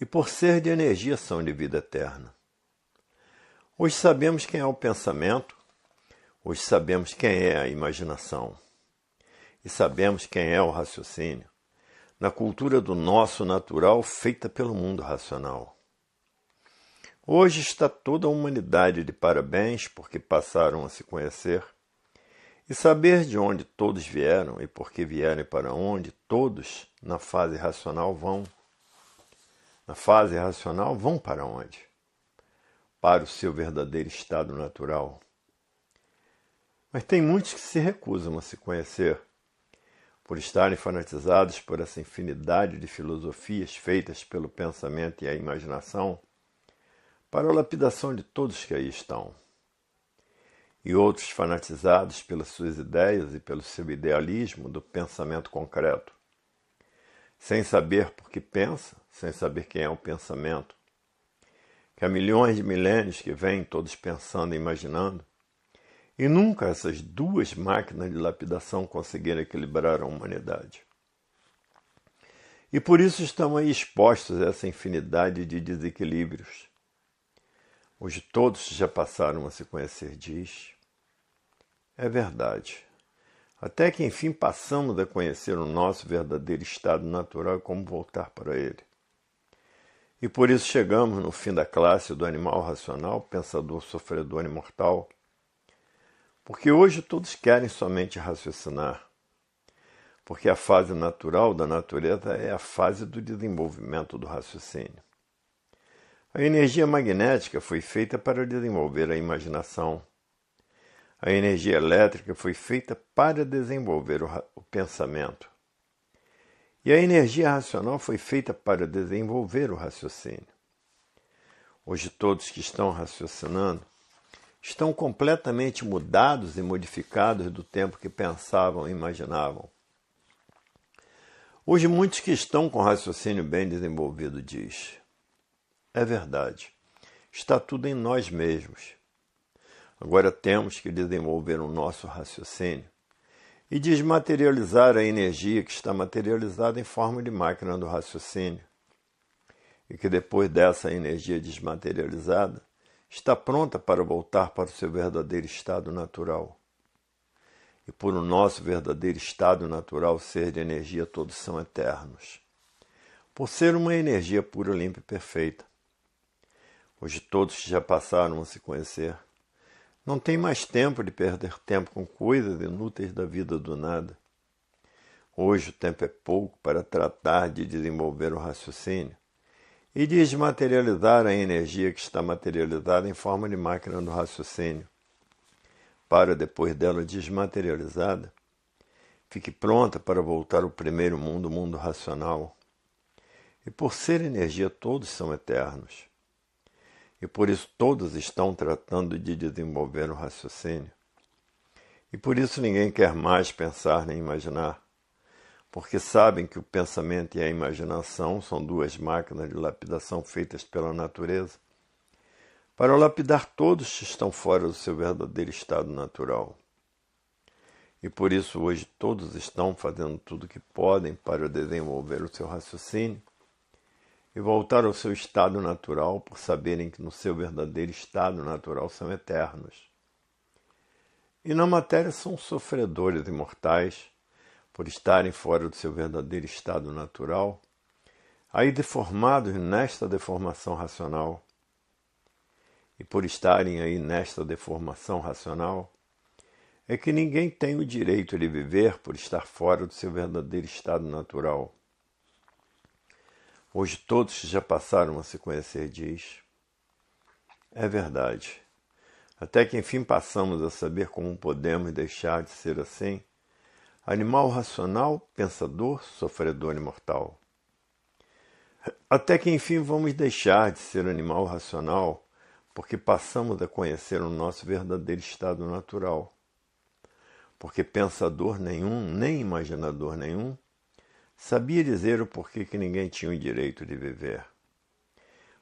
E por ser de energia são de vida eterna. Hoje sabemos quem é o pensamento, hoje sabemos quem é a imaginação, e sabemos quem é o raciocínio, na cultura do nosso natural feita pelo mundo racional. Hoje está toda a humanidade de parabéns porque passaram a se conhecer e saber de onde todos vieram e por que vieram e para onde todos na fase racional vão. Na fase racional vão para onde? Para o seu verdadeiro estado natural. Mas tem muitos que se recusam a se conhecer, por estarem fanatizados por essa infinidade de filosofias feitas pelo pensamento e a imaginação, para a lapidação de todos que aí estão. E outros fanatizados pelas suas ideias e pelo seu idealismo do pensamento concreto, sem saber por que pensa, sem saber quem é o pensamento, que há milhões de milênios que vêm todos pensando e imaginando, e nunca essas duas máquinas de lapidação conseguiram equilibrar a humanidade. E por isso estão aí expostos a essa infinidade de desequilíbrios. Hoje todos já passaram a se conhecer, diz. É verdade. Até que enfim passamos a conhecer o nosso verdadeiro estado natural e como voltar para ele. E por isso chegamos no fim da classe do animal racional, pensador, sofredor imortal, porque hoje todos querem somente raciocinar, porque a fase natural da natureza é a fase do desenvolvimento do raciocínio. A energia magnética foi feita para desenvolver a imaginação. A energia elétrica foi feita para desenvolver o pensamento. E a energia racional foi feita para desenvolver o raciocínio. Hoje todos que estão raciocinando estão completamente mudados e modificados do tempo que pensavam e imaginavam. Hoje muitos que estão com raciocínio bem desenvolvido diz: é verdade, está tudo em nós mesmos. Agora temos que desenvolver o nosso raciocínio e desmaterializar a energia que está materializada em forma de máquina do raciocínio. E que depois dessa energia desmaterializada, está pronta para voltar para o seu verdadeiro estado natural. E por o nosso verdadeiro estado natural ser de energia, todos são eternos. Por ser uma energia pura, limpa e perfeita. Hoje todos que já passaram a se conhecer, não tem mais tempo de perder tempo com coisas inúteis da vida do nada. Hoje o tempo é pouco para tratar de desenvolver o raciocínio e desmaterializar a energia que está materializada em forma de máquina do raciocínio, para, depois dela desmaterializada, fique pronta para voltar ao primeiro mundo, o mundo racional. E por ser energia, todos são eternos. E por isso todos estão tratando de desenvolver o raciocínio. E por isso ninguém quer mais pensar nem imaginar, porque sabem que o pensamento e a imaginação são duas máquinas de lapidação feitas pela natureza, para lapidar todos que estão fora do seu verdadeiro estado natural. E por isso hoje todos estão fazendo tudo o que podem para desenvolver o seu raciocínio e voltar ao seu estado natural, por saberem que no seu verdadeiro estado natural são eternos. E na matéria são sofredores imortais, por estarem fora do seu verdadeiro estado natural, aí deformados nesta deformação racional. E por estarem aí nesta deformação racional, é que ninguém tem o direito de viver por estar fora do seu verdadeiro estado natural. Hoje todos que já passaram a se conhecer diz: é verdade. Até que enfim passamos a saber como podemos deixar de ser assim, animal racional, pensador, sofredor imortal. Até que enfim vamos deixar de ser animal racional, porque passamos a conhecer o nosso verdadeiro estado natural. Porque pensador nenhum, nem imaginador nenhum, sabia dizer o porquê que ninguém tinha o direito de viver.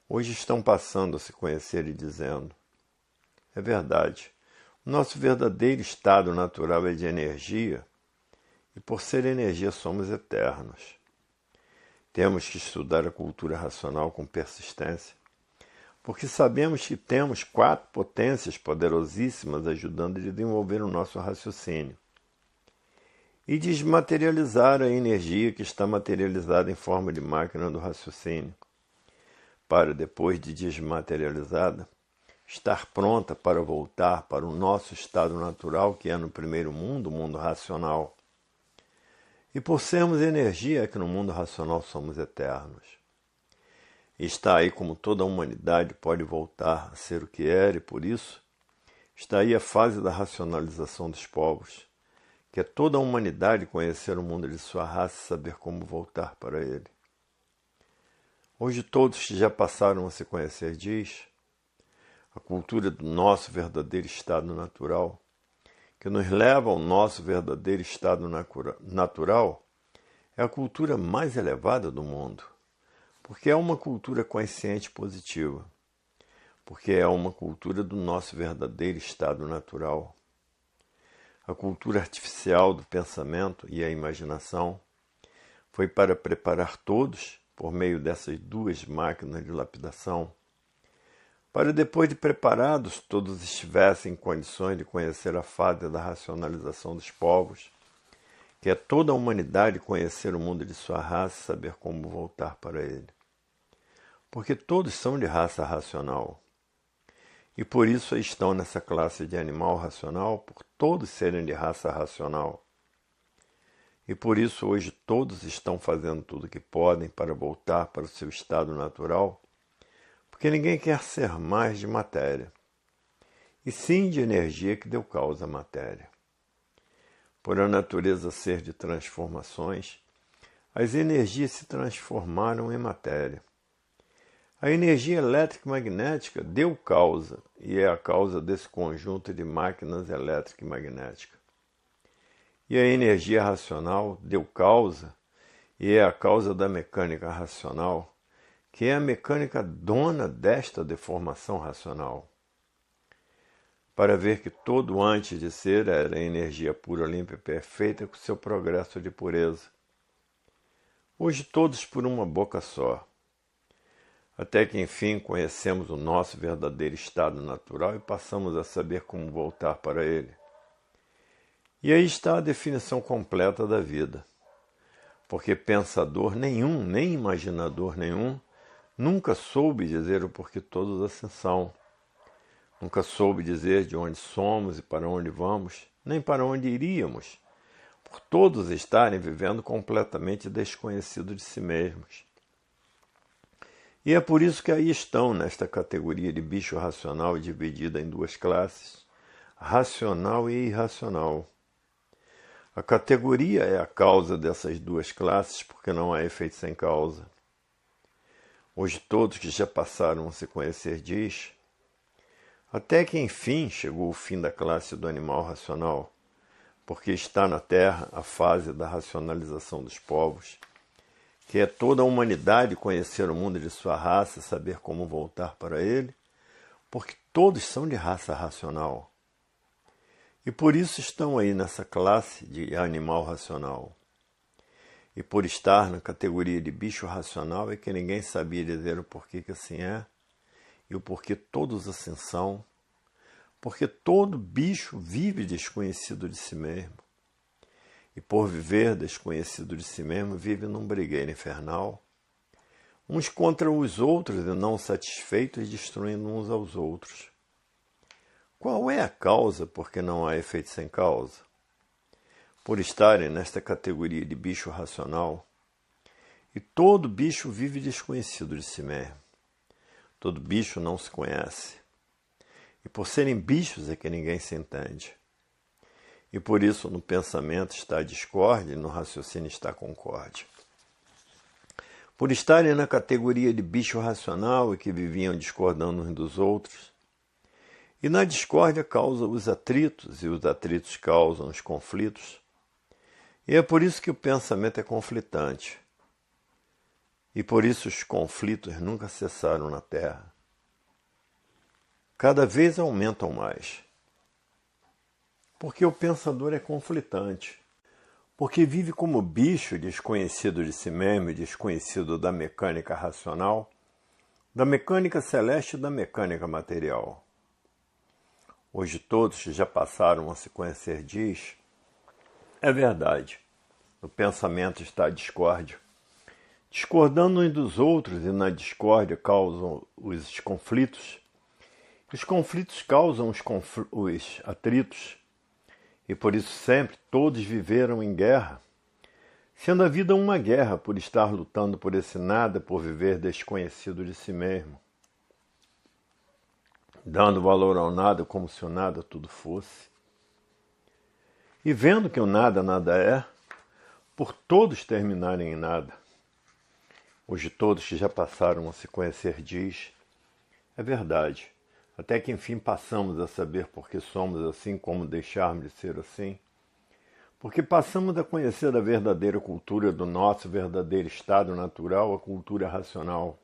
Hoje estão passando a se conhecer e dizendo: é verdade, o nosso verdadeiro estado natural é de energia, e por ser energia somos eternos. Temos que estudar a cultura racional com persistência, porque sabemos que temos 4 potências poderosíssimas ajudando a desenvolver o nosso raciocínio e desmaterializar a energia que está materializada em forma de máquina do raciocínio, para, depois de desmaterializada, estar pronta para voltar para o nosso estado natural, que é no primeiro mundo, o mundo racional. E por sermos energia, é que no mundo racional somos eternos. E está aí como toda a humanidade pode voltar a ser o que era, e por isso está aí a fase da racionalização dos povos, que é toda a humanidade conhecer o mundo de sua raça e saber como voltar para ele. Hoje todos que já passaram a se conhecer diz: a cultura do nosso verdadeiro estado natural, que nos leva ao nosso verdadeiro estado natural, é a cultura mais elevada do mundo, porque é uma cultura consciente positiva, porque é uma cultura do nosso verdadeiro estado natural. A cultura artificial do pensamento e a imaginação foi para preparar todos, por meio dessas duas máquinas de lapidação, para depois de preparados todos estivessem em condições de conhecer a fase da racionalização dos povos, que é toda a humanidade conhecer o mundo de sua raça e saber como voltar para ele. Porque todos são de raça racional. E por isso estão nessa classe de animal racional, por todos serem de raça racional. E por isso hoje todos estão fazendo tudo o que podem para voltar para o seu estado natural, porque ninguém quer ser mais de matéria, e sim de energia que deu causa à matéria. Por a natureza ser de transformações, as energias se transformaram em matéria. A energia elétrica e magnética deu causa, e é a causa desse conjunto de máquinas elétrica e magnética. E a energia racional deu causa, e é a causa da mecânica racional, que é a mecânica dona desta deformação racional. Para ver que todo antes de ser era energia pura, limpa e perfeita com seu progresso de pureza. Hoje todos por uma boca só. Até que enfim conhecemos o nosso verdadeiro estado natural e passamos a saber como voltar para ele. E aí está a definição completa da vida. Porque pensador nenhum, nem imaginador nenhum, nunca soube dizer o porquê todos assim são. Nunca soube dizer de onde somos e para onde vamos, nem para onde iríamos, por todos estarem vivendo completamente desconhecidos de si mesmos. E é por isso que aí estão nesta categoria de bicho racional dividida em duas classes, racional e irracional. A categoria é a causa dessas duas classes porque não há efeito sem causa. Hoje todos que já passaram a se conhecer diz, até que enfim chegou o fim da classe do animal racional, porque está na Terra a fase da racionalização dos povos, que é toda a humanidade conhecer o mundo de sua raça, saber como voltar para ele, porque todos são de raça racional. E por isso estão aí nessa classe de animal racional. E por estar na categoria de bicho racional é que ninguém sabia dizer o porquê que assim é, e o porquê todos assim são, porque todo bicho vive desconhecido de si mesmo. E por viver desconhecido de si mesmo, vive num brigueiro infernal, uns contra os outros e não satisfeitos, destruindo uns aos outros. Qual é a causa porque não há efeito sem causa? Por estarem nesta categoria de bicho racional, e todo bicho vive desconhecido de si mesmo. Todo bicho não se conhece. E por serem bichos é que ninguém se entende. E por isso no pensamento está a discórdia e no raciocínio está a concórdia. Por estarem na categoria de bicho racional e que viviam discordando uns dos outros, e na discórdia causa os atritos, e os atritos causam os conflitos. E é por isso que o pensamento é conflitante. E por isso os conflitos nunca cessaram na Terra. Cada vez aumentam mais. Porque o pensador é conflitante. Porque vive como bicho desconhecido de si mesmo e desconhecido da mecânica racional, da mecânica celeste e da mecânica material. Hoje todos que já passaram a se conhecer diz, é verdade, no pensamento está a discórdia. Discordando uns dos outros e na discórdia causam os conflitos. Os conflitos causam os atritos. E por isso sempre todos viveram em guerra, sendo a vida uma guerra por estar lutando por esse nada, por viver desconhecido de si mesmo, dando valor ao nada como se o nada tudo fosse. E vendo que o nada nada é, por todos terminarem em nada. Hoje todos que já passaram a se conhecer diz, é verdade, até que enfim passamos a saber por que somos assim, como deixarmos de ser assim. Porque passamos a conhecer a verdadeira cultura do nosso verdadeiro estado natural, a cultura racional.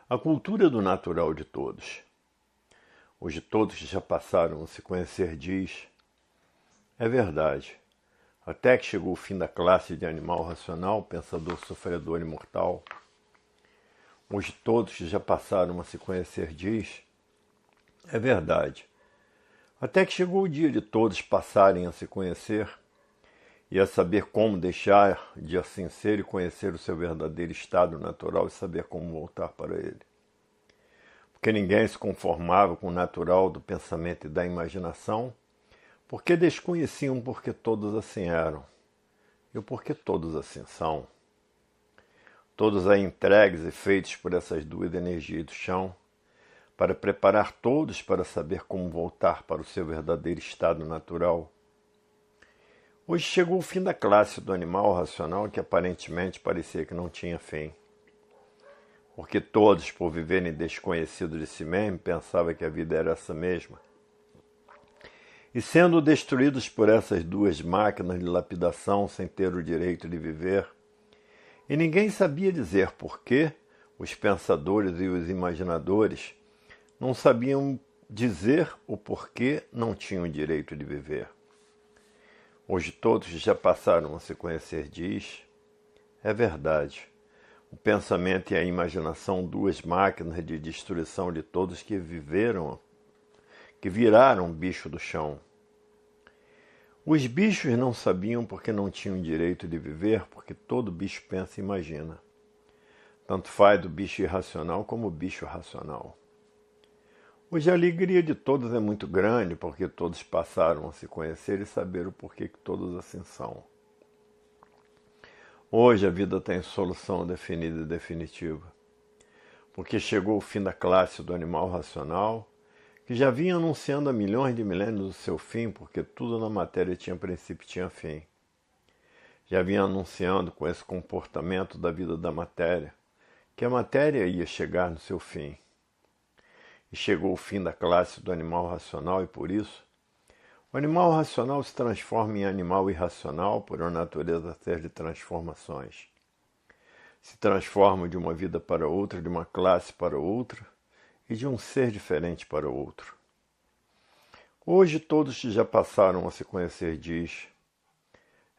A cultura do natural de todos. Hoje todos que já passaram a se conhecer diz, é verdade, até que chegou o fim da classe de animal racional, pensador, sofredor e mortal. Hoje todos que já passaram a se conhecer diz, é verdade, até que chegou o dia de todos passarem a se conhecer e a saber como deixar de assim ser e conhecer o seu verdadeiro estado natural e saber como voltar para ele. Porque ninguém se conformava com o natural do pensamento e da imaginação, porque desconheciam porque todos assim eram e o porquê todos assim são. Todos aí entregues e feitos por essas duas energias do chão, para preparar todos para saber como voltar para o seu verdadeiro estado natural. Hoje chegou o fim da classe do animal racional que aparentemente parecia que não tinha fim. Porque todos, por viverem desconhecidos de si mesmo, pensavam que a vida era essa mesma. E sendo destruídos por essas duas máquinas de lapidação sem ter o direito de viver, e ninguém sabia dizer por que os pensadores e os imaginadores não sabiam dizer o porquê não tinham o direito de viver. Hoje todos já passaram a se conhecer diz, é verdade, o pensamento e a imaginação, duas máquinas de destruição de todos que viveram, que viraram bicho do chão. Os bichos não sabiam porque não tinham direito de viver, porque todo bicho pensa e imagina. Tanto faz do bicho irracional como o bicho racional. Hoje a alegria de todos é muito grande, porque todos passaram a se conhecer e saber o porquê que todos assim são. Hoje a vida tem solução definida e definitiva, porque chegou o fim da classe do animal racional, que já vinha anunciando há milhões de milênios o seu fim, porque tudo na matéria tinha princípio e tinha fim. Já vinha anunciando com esse comportamento da vida da matéria, que a matéria ia chegar no seu fim. E chegou o fim da classe do animal racional e por isso, o animal racional se transforma em animal irracional por a natureza ser de transformações. Se transforma de uma vida para outra, de uma classe para outra e de um ser diferente para outro. Hoje todos que já passaram a se conhecer diz,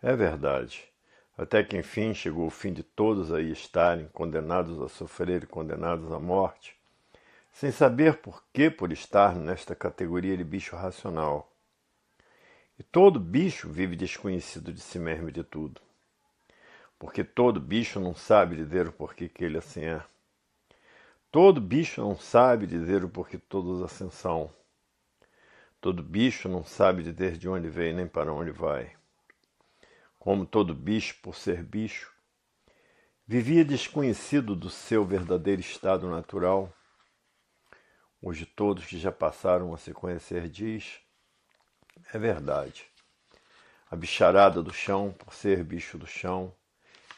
é verdade, até que enfim chegou o fim de todos aí estarem condenados a sofrer e condenados à morte, sem saber por que por estar nesta categoria de bicho racional. E todo bicho vive desconhecido de si mesmo e de tudo. Porque todo bicho não sabe dizer o porquê que ele assim é. Todo bicho não sabe dizer o porquê todos assim são. Todo bicho não sabe dizer de onde veio nem para onde vai. Como todo bicho, por ser bicho, vivia desconhecido do seu verdadeiro estado natural. Hoje todos que já passaram a se conhecer diz, é verdade. A bicharada do chão, por ser bicho do chão,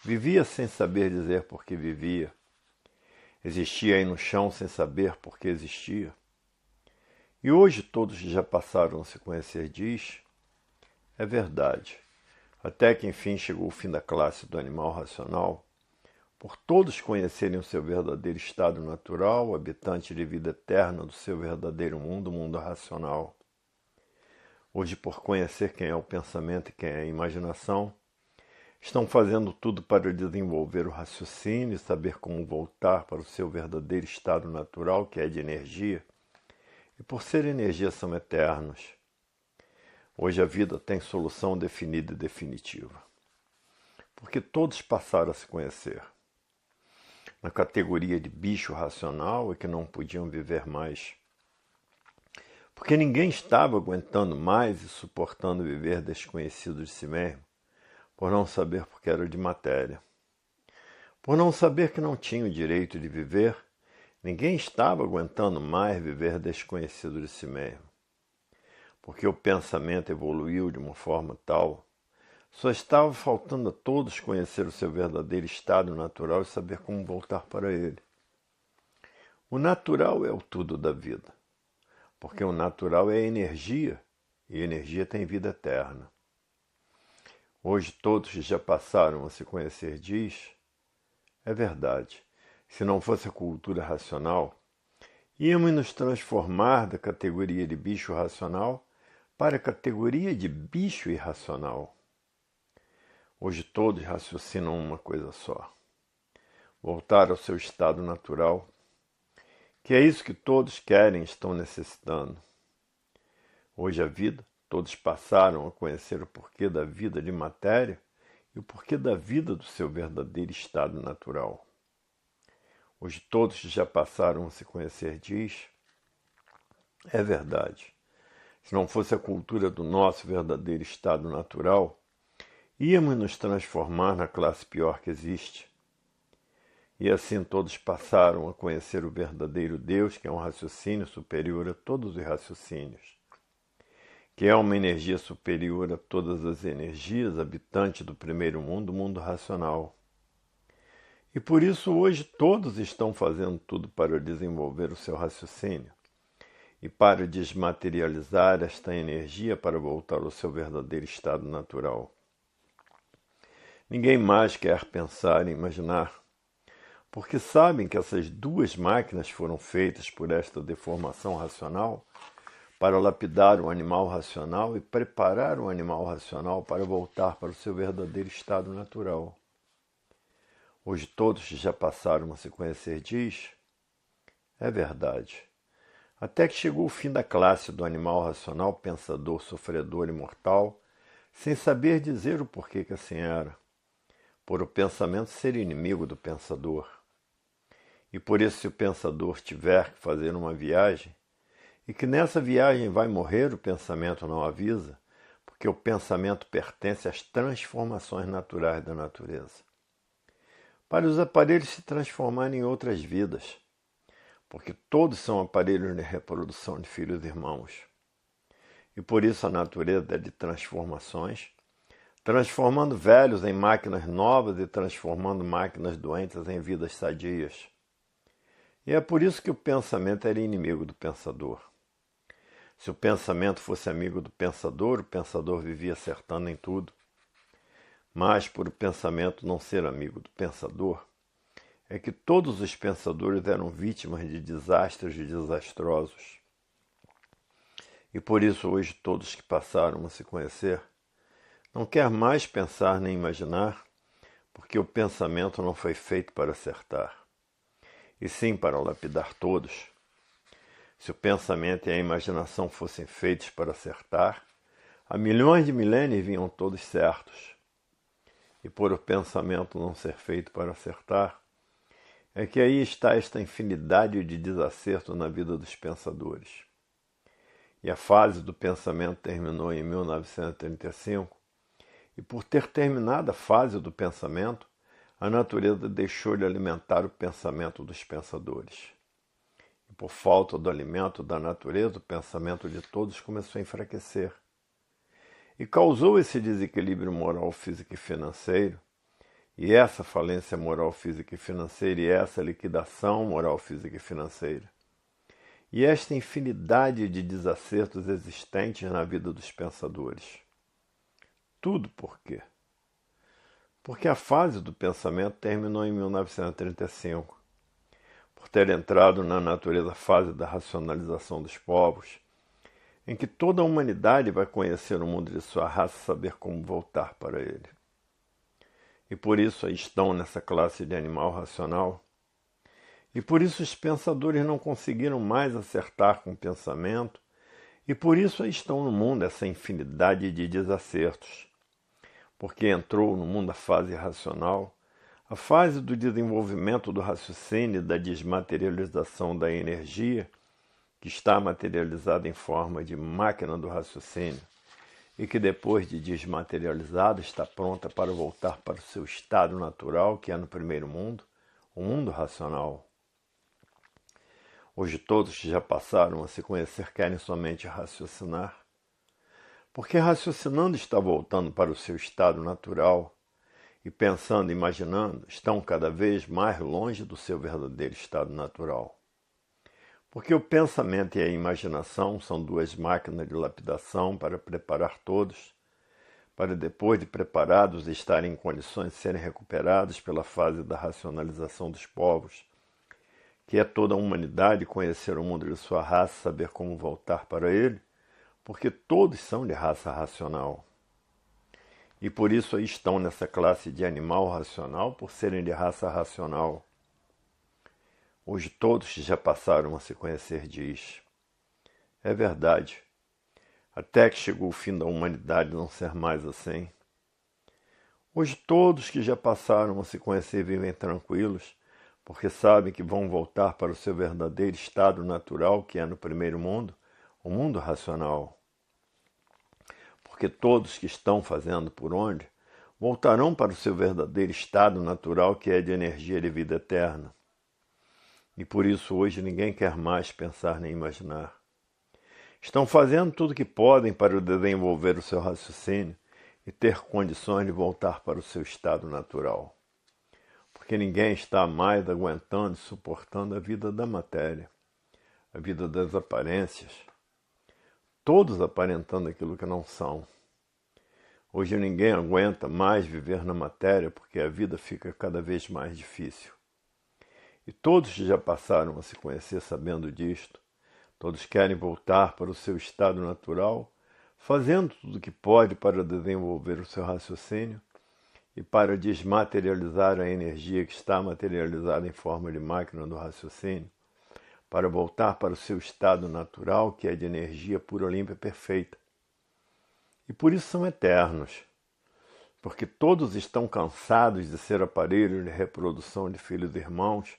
vivia sem saber dizer por que vivia. Existia aí no chão sem saber por que existia. E hoje todos que já passaram a se conhecer diz, é verdade. Até que enfim chegou o fim da classe do animal racional, por todos conhecerem o seu verdadeiro estado natural, habitante de vida eterna do seu verdadeiro mundo, o mundo racional. Hoje, por conhecer quem é o pensamento e quem é a imaginação, estão fazendo tudo para desenvolver o raciocínio e saber como voltar para o seu verdadeiro estado natural, que é de energia, e por ser energia são eternos. Hoje a vida tem solução definida e definitiva, porque todos passaram a se conhecer. Na categoria de bicho racional e que não podiam viver mais. Porque ninguém estava aguentando mais e suportando viver desconhecido de si mesmo, por não saber porque era de matéria. Por não saber que não tinha o direito de viver, ninguém estava aguentando mais viver desconhecido de si mesmo. Porque o pensamento evoluiu de uma forma tal, só estava faltando a todos conhecer o seu verdadeiro estado natural e saber como voltar para ele. O natural é o tudo da vida, porque o natural é energia, e energia tem vida eterna. Hoje todos que já passaram a se conhecer diz, é verdade, se não fosse a cultura racional, íamos nos transformar da categoria de bicho racional para a categoria de bicho irracional. Hoje todos raciocinam uma coisa só, voltar ao seu estado natural, que é isso que todos querem e estão necessitando. Hoje a vida, todos passaram a conhecer o porquê da vida de matéria e o porquê da vida do seu verdadeiro estado natural. Hoje todos que já passaram a se conhecer diz, é verdade, se não fosse a cultura do nosso verdadeiro estado natural, íamos nos transformar na classe pior que existe. E assim todos passaram a conhecer o verdadeiro Deus, que é um raciocínio superior a todos os raciocínios, que é uma energia superior a todas as energias, habitante do primeiro mundo, o mundo racional. E por isso hoje todos estão fazendo tudo para desenvolver o seu raciocínio e para desmaterializar esta energia para voltar ao seu verdadeiro estado natural. Ninguém mais quer pensar e imaginar, porque sabem que essas duas máquinas foram feitas por esta deformação racional para lapidar o animal racional e preparar o animal racional para voltar para o seu verdadeiro estado natural. Hoje todos que já passaram a se conhecer diz, é verdade, até que chegou o fim da classe do animal racional pensador, sofredor e mortal, sem saber dizer o porquê que assim era, por o pensamento ser inimigo do pensador. E por isso, se o pensador tiver que fazer uma viagem, e que nessa viagem vai morrer, o pensamento não avisa, porque o pensamento pertence às transformações naturais da natureza. Para os aparelhos se transformarem em outras vidas, porque todos são aparelhos de reprodução de filhos e irmãos. E por isso a natureza é de transformações, transformando velhos em máquinas novas e transformando máquinas doentes em vidas sadias. E é por isso que o pensamento era inimigo do pensador. Se o pensamento fosse amigo do pensador, o pensador vivia acertando em tudo. Mas, por o pensamento não ser amigo do pensador, é que todos os pensadores eram vítimas de desastres e desastrosos. E por isso hoje todos que passaram a se conhecer não quer mais pensar nem imaginar, porque o pensamento não foi feito para acertar, e sim para lapidar todos. Se o pensamento e a imaginação fossem feitos para acertar, há milhões de milênios vinham todos certos. E por o pensamento não ser feito para acertar, é que aí está esta infinidade de desacertos na vida dos pensadores. E a fase do pensamento terminou em 1935, e por ter terminado a fase do pensamento, a natureza deixou de alimentar o pensamento dos pensadores. E por falta do alimento da natureza, o pensamento de todos começou a enfraquecer. E causou esse desequilíbrio moral, físico e financeiro, e essa falência moral, física e financeira, e essa liquidação moral, física e financeira. E esta infinidade de desacertos existentes na vida dos pensadores. Tudo por quê? Porque a fase do pensamento terminou em 1935, por ter entrado na natureza fase da racionalização dos povos, em que toda a humanidade vai conhecer o mundo de sua raça e saber como voltar para ele. E por isso aí estão nessa classe de animal racional. E por isso os pensadores não conseguiram mais acertar com o pensamento, e por isso aí estão no mundo essa infinidade de desacertos. Porque entrou no mundo a fase racional, a fase do desenvolvimento do raciocínio e da desmaterialização da energia, que está materializada em forma de máquina do raciocínio, e que depois de desmaterializada está pronta para voltar para o seu estado natural, que é no primeiro mundo, o mundo racional. Hoje todos que já passaram a se conhecer querem somente raciocinar, porque raciocinando está voltando para o seu estado natural e pensando, imaginando, estão cada vez mais longe do seu verdadeiro estado natural. Porque o pensamento e a imaginação são duas máquinas de lapidação para preparar todos, para depois de preparados estarem em condições de serem recuperados pela fase da racionalização dos povos, que é toda a humanidade conhecer o mundo de sua raça, saber como voltar para ele, porque todos são de raça racional. E por isso aí estão nessa classe de animal racional, por serem de raça racional. Hoje todos que já passaram a se conhecer diz: é verdade, até que chegou o fim da humanidade não ser mais assim. Hoje todos que já passaram a se conhecer vivem tranquilos, porque sabem que vão voltar para o seu verdadeiro estado natural, que é no primeiro mundo, o mundo racional. Porque todos que estão fazendo por onde, voltarão para o seu verdadeiro estado natural, que é de energia de vida eterna. E por isso hoje ninguém quer mais pensar nem imaginar. Estão fazendo tudo o que podem para desenvolver o seu raciocínio e ter condições de voltar para o seu estado natural. Porque ninguém está mais aguentando e suportando a vida da matéria, a vida das aparências, todos aparentando aquilo que não são. Hoje ninguém aguenta mais viver na matéria porque a vida fica cada vez mais difícil. E todos que já passaram a se conhecer sabendo disto, todos querem voltar para o seu estado natural, fazendo tudo o que pode para desenvolver o seu raciocínio e para desmaterializar a energia que está materializada em forma de máquina do raciocínio, para voltar para o seu estado natural, que é de energia pura, limpa e perfeita. E por isso são eternos, porque todos estão cansados de ser aparelhos de reprodução de filhos e irmãos,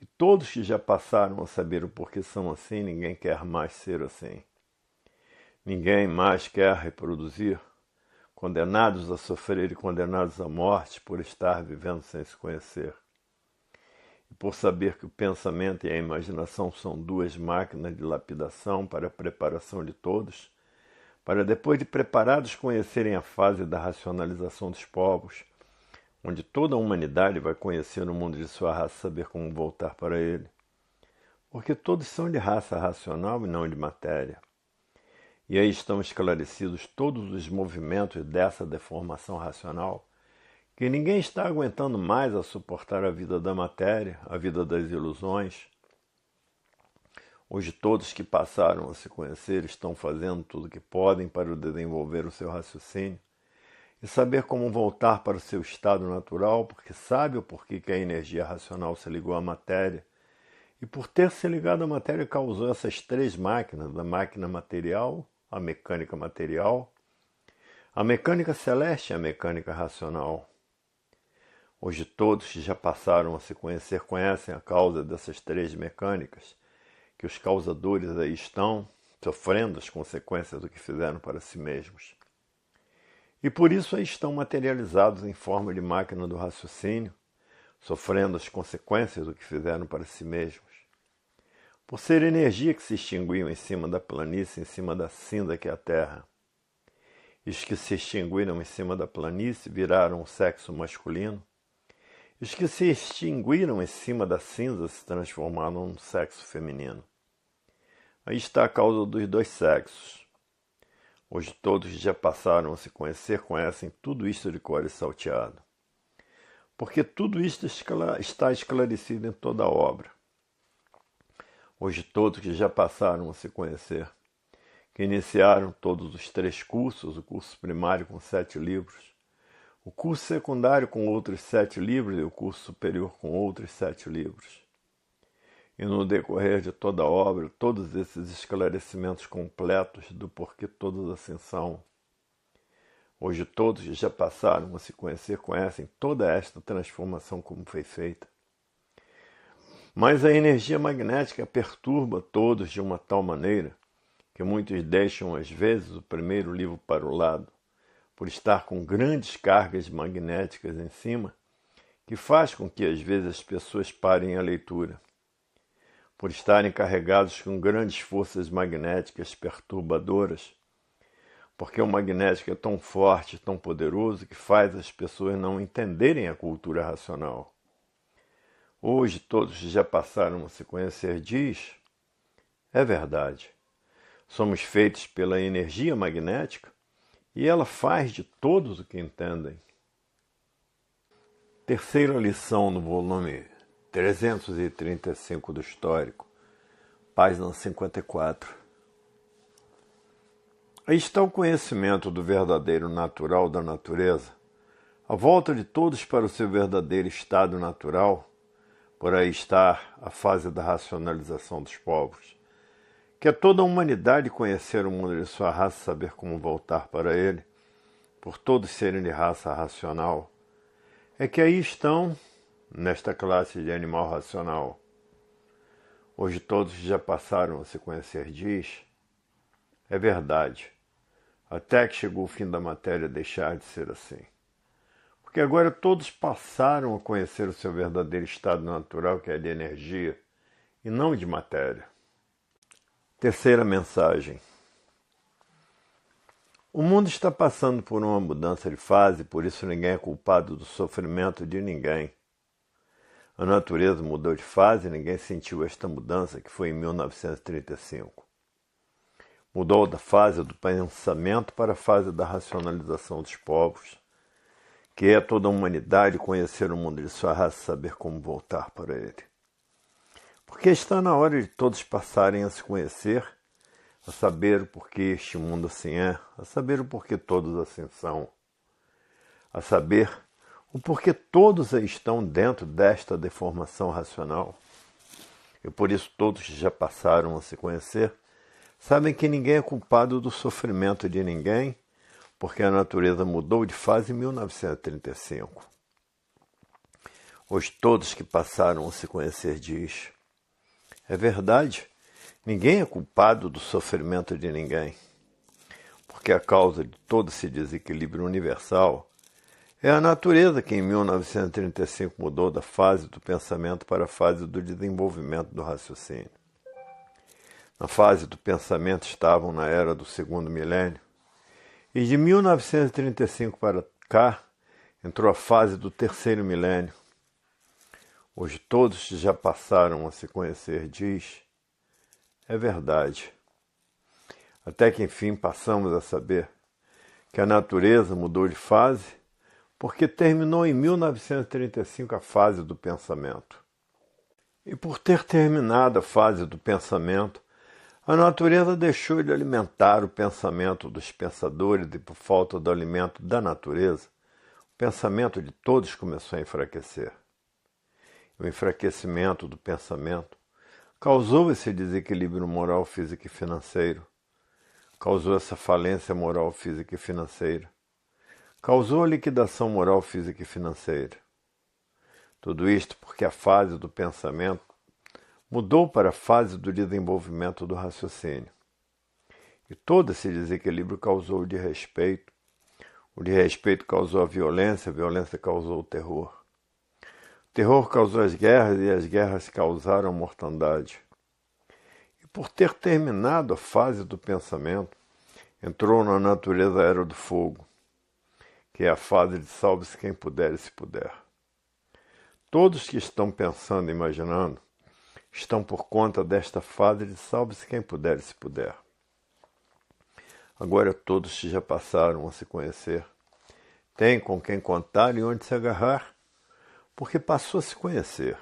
E todos que já passaram a saber o porquê são assim, ninguém quer mais ser assim. Ninguém mais quer reproduzir, condenados a sofrer e condenados à morte por estar vivendo sem se conhecer. E por saber que o pensamento e a imaginação são duas máquinas de lapidação para a preparação de todos, para depois de preparados conhecerem a fase da racionalização dos povos, onde toda a humanidade vai conhecer o mundo de sua raça e saber como voltar para ele. Porque todos são de raça racional e não de matéria. E aí estão esclarecidos todos os movimentos dessa deformação racional, que ninguém está aguentando mais a suportar a vida da matéria, a vida das ilusões. Hoje todos que passaram a se conhecer estão fazendo tudo o que podem para desenvolver o seu raciocínio e saber como voltar para o seu estado natural, porque sabe o porquê que a energia racional se ligou à matéria, e por ter se ligado à matéria causou essas três máquinas, a máquina material, a mecânica material, a mecânica celeste e a mecânica racional. Hoje todos que já passaram a se conhecer conhecem a causa dessas três mecânicas, que os causadores aí estão sofrendo as consequências do que fizeram para si mesmos. E por isso aí estão materializados em forma de máquina do raciocínio, sofrendo as consequências do que fizeram para si mesmos. Por ser energia que se extinguiu em cima da planície, em cima da cinza que é a terra. E os que se extinguiram em cima da planície viraram o sexo masculino. E os que se extinguiram em cima da cinza se transformaram no sexo feminino. Aí está a causa dos dois sexos. Hoje todos que já passaram a se conhecer conhecem tudo isto de cor e salteado. Porque tudo isto está esclarecido em toda a obra. Hoje todos que já passaram a se conhecer, que iniciaram todos os três cursos, o curso primário com 7 livros, o curso secundário com outros 7 livros e o curso superior com outros 7 livros. E no decorrer de toda a obra, todos esses esclarecimentos completos do porquê todos assim são. Hoje todos que já passaram a se conhecer conhecem toda esta transformação como foi feita. Mas a energia magnética perturba todos de uma tal maneira que muitos deixam às vezes o primeiro livro para o lado, por estar com grandes cargas magnéticas em cima, que faz com que às vezes as pessoas parem a leitura. Por estarem carregados com grandes forças magnéticas perturbadoras, porque o magnético é tão forte, tão poderoso, que faz as pessoas não entenderem a cultura racional. Hoje todos já passaram a se conhecer diz, é verdade, somos feitos pela energia magnética e ela faz de todos o que entendem. Terceira lição no volume 335 do Histórico, página 54. Aí está o conhecimento do verdadeiro natural da natureza, a volta de todos para o seu verdadeiro estado natural. Por aí está a fase da racionalização dos povos, que é toda a humanidade conhecer o mundo de sua raça e saber como voltar para ele, por todos serem de raça racional, é que aí estão nesta classe de animal racional. Hoje todos já passaram a se conhecer diz, é verdade, até que chegou o fim da matéria deixar de ser assim. Porque agora todos passaram a conhecer o seu verdadeiro estado natural, que é de energia, e não de matéria. Terceira mensagem. O mundo está passando por uma mudança de fase, por isso ninguém é culpado do sofrimento de ninguém. A natureza mudou de fase e ninguém sentiu esta mudança, que foi em 1935. Mudou da fase do pensamento para a fase da racionalização dos povos, que é toda a humanidade conhecer o mundo de sua raça e saber como voltar para ele. Porque está na hora de todos passarem a se conhecer, a saber o porquê este mundo assim é, a saber o porquê todos assim são, a saber o porquê todos aí estão dentro desta deformação racional. E por isso todos que já passaram a se conhecer sabem que ninguém é culpado do sofrimento de ninguém, porque a natureza mudou de fase em 1935. Hoje todos que passaram a se conhecer diz: é verdade, ninguém é culpado do sofrimento de ninguém, porque a causa de todo esse desequilíbrio universal é a natureza que em 1935 mudou da fase do pensamento para a fase do desenvolvimento do raciocínio. Na fase do pensamento estavam na era do segundo milênio, e de 1935 para cá entrou a fase do terceiro milênio. Hoje todos que já passaram a se conhecer diz: é verdade. Até que enfim passamos a saber que a natureza mudou de fase porque terminou em 1935 a fase do pensamento. E por ter terminado a fase do pensamento, a natureza deixou de alimentar o pensamento dos pensadores e por falta do alimento da natureza, o pensamento de todos começou a enfraquecer. O enfraquecimento do pensamento causou esse desequilíbrio moral, físico e financeiro, causou essa falência moral, física e financeira, causou a liquidação moral, física e financeira. Tudo isto porque a fase do pensamento mudou para a fase do desenvolvimento do raciocínio. E todo esse desequilíbrio causou o desrespeito causou a violência causou o terror. O terror causou as guerras e as guerras causaram a mortandade. E por ter terminado a fase do pensamento, entrou na natureza a era do fogo, que é a fase de salve-se quem puder e se puder. Todos que estão pensando e imaginando estão por conta desta fase de salve-se quem puder e se puder. Agora todos que já passaram a se conhecer têm com quem contar e onde se agarrar, porque passou a se conhecer.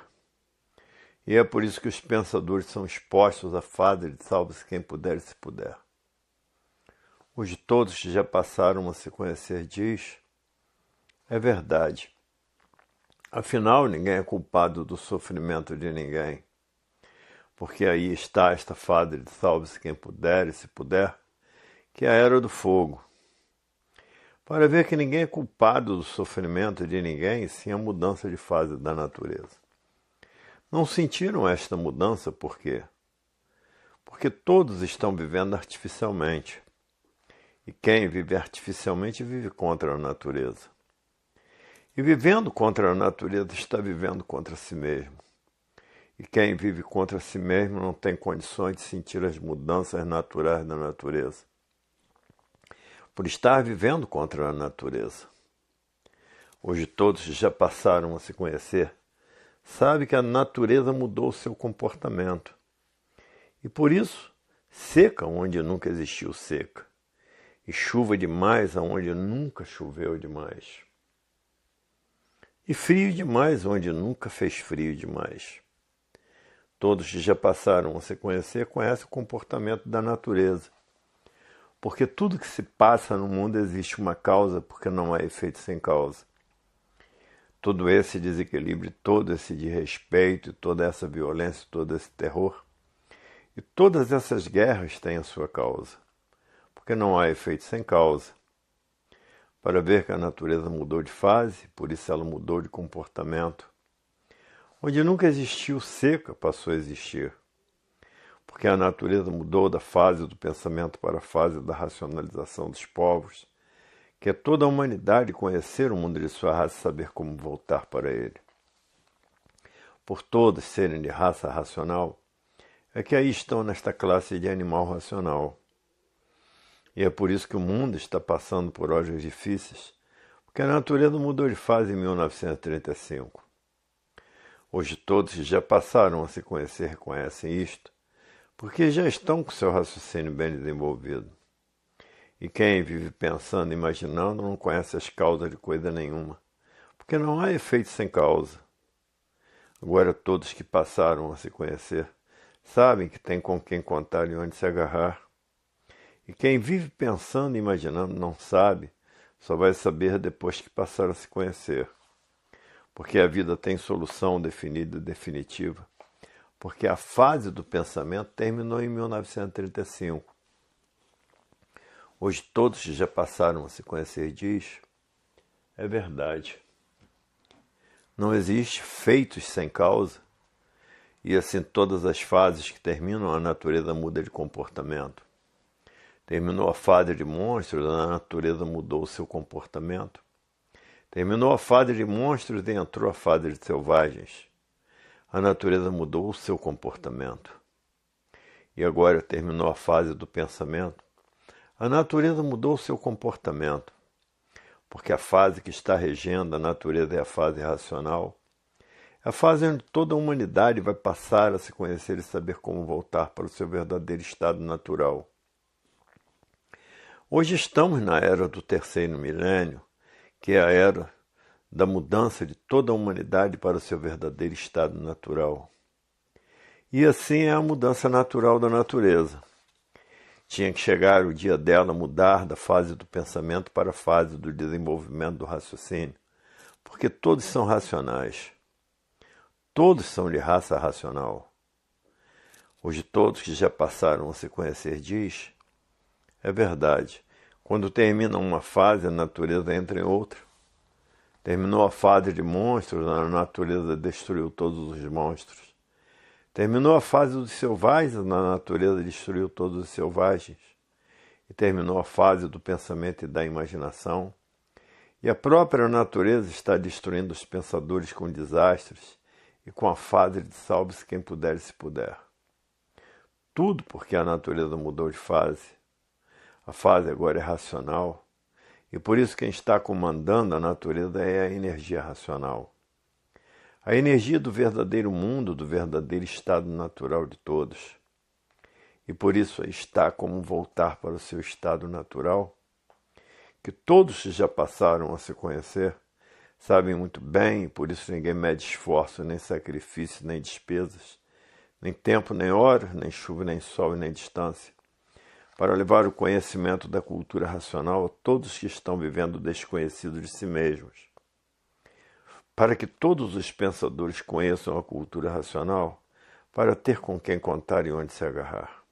E é por isso que os pensadores são expostos à fase de salve-se quem puder e se puder. Hoje todos que já passaram a se conhecer diz: é verdade. Afinal, ninguém é culpado do sofrimento de ninguém, porque aí está esta fase de salve-se quem puder e se puder, que é a era do fogo. Para ver que ninguém é culpado do sofrimento de ninguém, sim a mudança de fase da natureza. Não sentiram esta mudança por quê? Porque todos estão vivendo artificialmente. E quem vive artificialmente vive contra a natureza. E vivendo contra a natureza está vivendo contra si mesmo. E quem vive contra si mesmo não tem condições de sentir as mudanças naturais da natureza, por estar vivendo contra a natureza. Hoje todos já passaram a se conhecer, sabem que a natureza mudou o seu comportamento. E por isso, seca onde nunca existiu seca, e chuva demais aonde nunca choveu demais, e frio demais onde nunca fez frio demais. Todos que já passaram a se conhecer conhecem o comportamento da natureza, porque tudo que se passa no mundo existe uma causa, porque não há efeito sem causa. Todo esse desequilíbrio, todo esse desrespeito, toda essa violência, todo esse terror, e todas essas guerras têm a sua causa, porque não há efeito sem causa. Para ver que a natureza mudou de fase, por isso ela mudou de comportamento. Onde nunca existiu seca, passou a existir. Porque a natureza mudou da fase do pensamento para a fase da racionalização dos povos, que é toda a humanidade conhecer o mundo de sua raça e saber como voltar para ele. Por todos serem de raça racional, é que aí estão nesta classe de animal racional. E é por isso que o mundo está passando por horas difíceis, porque a natureza mudou de fase em 1935. Hoje todos que já passaram a se conhecer reconhecem isto, porque já estão com seu raciocínio bem desenvolvido. E quem vive pensando e imaginando não conhece as causas de coisa nenhuma, porque não há efeito sem causa. Agora todos que passaram a se conhecer sabem que tem com quem contar e onde se agarrar. E quem vive pensando e imaginando não sabe, só vai saber depois que passar a se conhecer. Porque a vida tem solução definida e definitiva. Porque a fase do pensamento terminou em 1935. Hoje todos que já passaram a se conhecer diz: é verdade. Não existe feitos sem causa. E assim todas as fases que terminam, a natureza muda de comportamento. Terminou a fase de monstros, a natureza mudou o seu comportamento. Terminou a fase de monstros e entrou a fase de selvagens. A natureza mudou o seu comportamento. E agora terminou a fase do pensamento. A natureza mudou o seu comportamento. Porque a fase que está regendo a natureza é a fase racional. É a fase onde toda a humanidade vai passar a se conhecer e saber como voltar para o seu verdadeiro estado natural. Hoje estamos na era do terceiro milênio, que é a era da mudança de toda a humanidade para o seu verdadeiro estado natural. E assim é a mudança natural da natureza. Tinha que chegar o dia dela mudar da fase do pensamento para a fase do desenvolvimento do raciocínio, porque todos são racionais. Todos são de raça racional. Hoje todos que já passaram a se conhecer diz, é verdade, quando termina uma fase a natureza entra em outra. Terminou a fase de monstros, a natureza destruiu todos os monstros. Terminou a fase dos selvagens, a natureza destruiu todos os selvagens. E terminou a fase do pensamento e da imaginação. E a própria natureza está destruindo os pensadores com desastres e com a fase de salve-se quem puder e se puder. Tudo porque a natureza mudou de fase. A fase agora é racional. E por isso quem está comandando a natureza é a energia racional. A energia do verdadeiro mundo, do verdadeiro estado natural de todos. E por isso está como voltar para o seu estado natural, que todos que já passaram a se conhecer sabem muito bem, e por isso ninguém mede esforço, nem sacrifício, nem despesas, nem tempo, nem horas, nem chuva, nem sol, nem distância, para levar o conhecimento da cultura racional a todos que estão vivendo desconhecidos de si mesmos. Para que todos os pensadores conheçam a cultura racional, para ter com quem contar e onde se agarrar.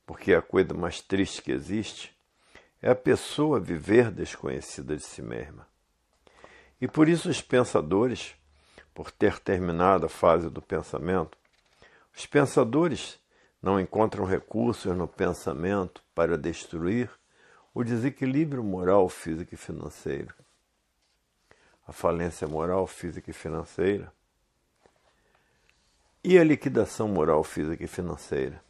Porque a coisa mais triste que existe é a pessoa viver desconhecida de si mesma. E por isso os pensadores, por ter terminado a fase do pensamento, os pensadores não encontram recursos no pensamento para destruir o desequilíbrio moral, físico e financeiro. A falência moral, física e financeira e a liquidação moral, física e financeira.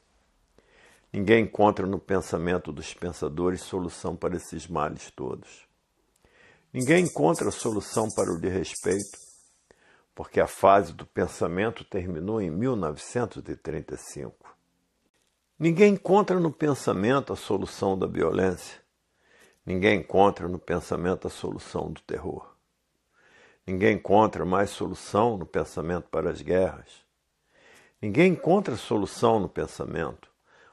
Ninguém encontra no pensamento dos pensadores solução para esses males todos. Ninguém encontra solução para o desrespeito, porque a fase do pensamento terminou em 1935. Ninguém encontra no pensamento a solução da violência. Ninguém encontra no pensamento a solução do terror. Ninguém encontra mais solução no pensamento para as guerras. Ninguém encontra solução no pensamento,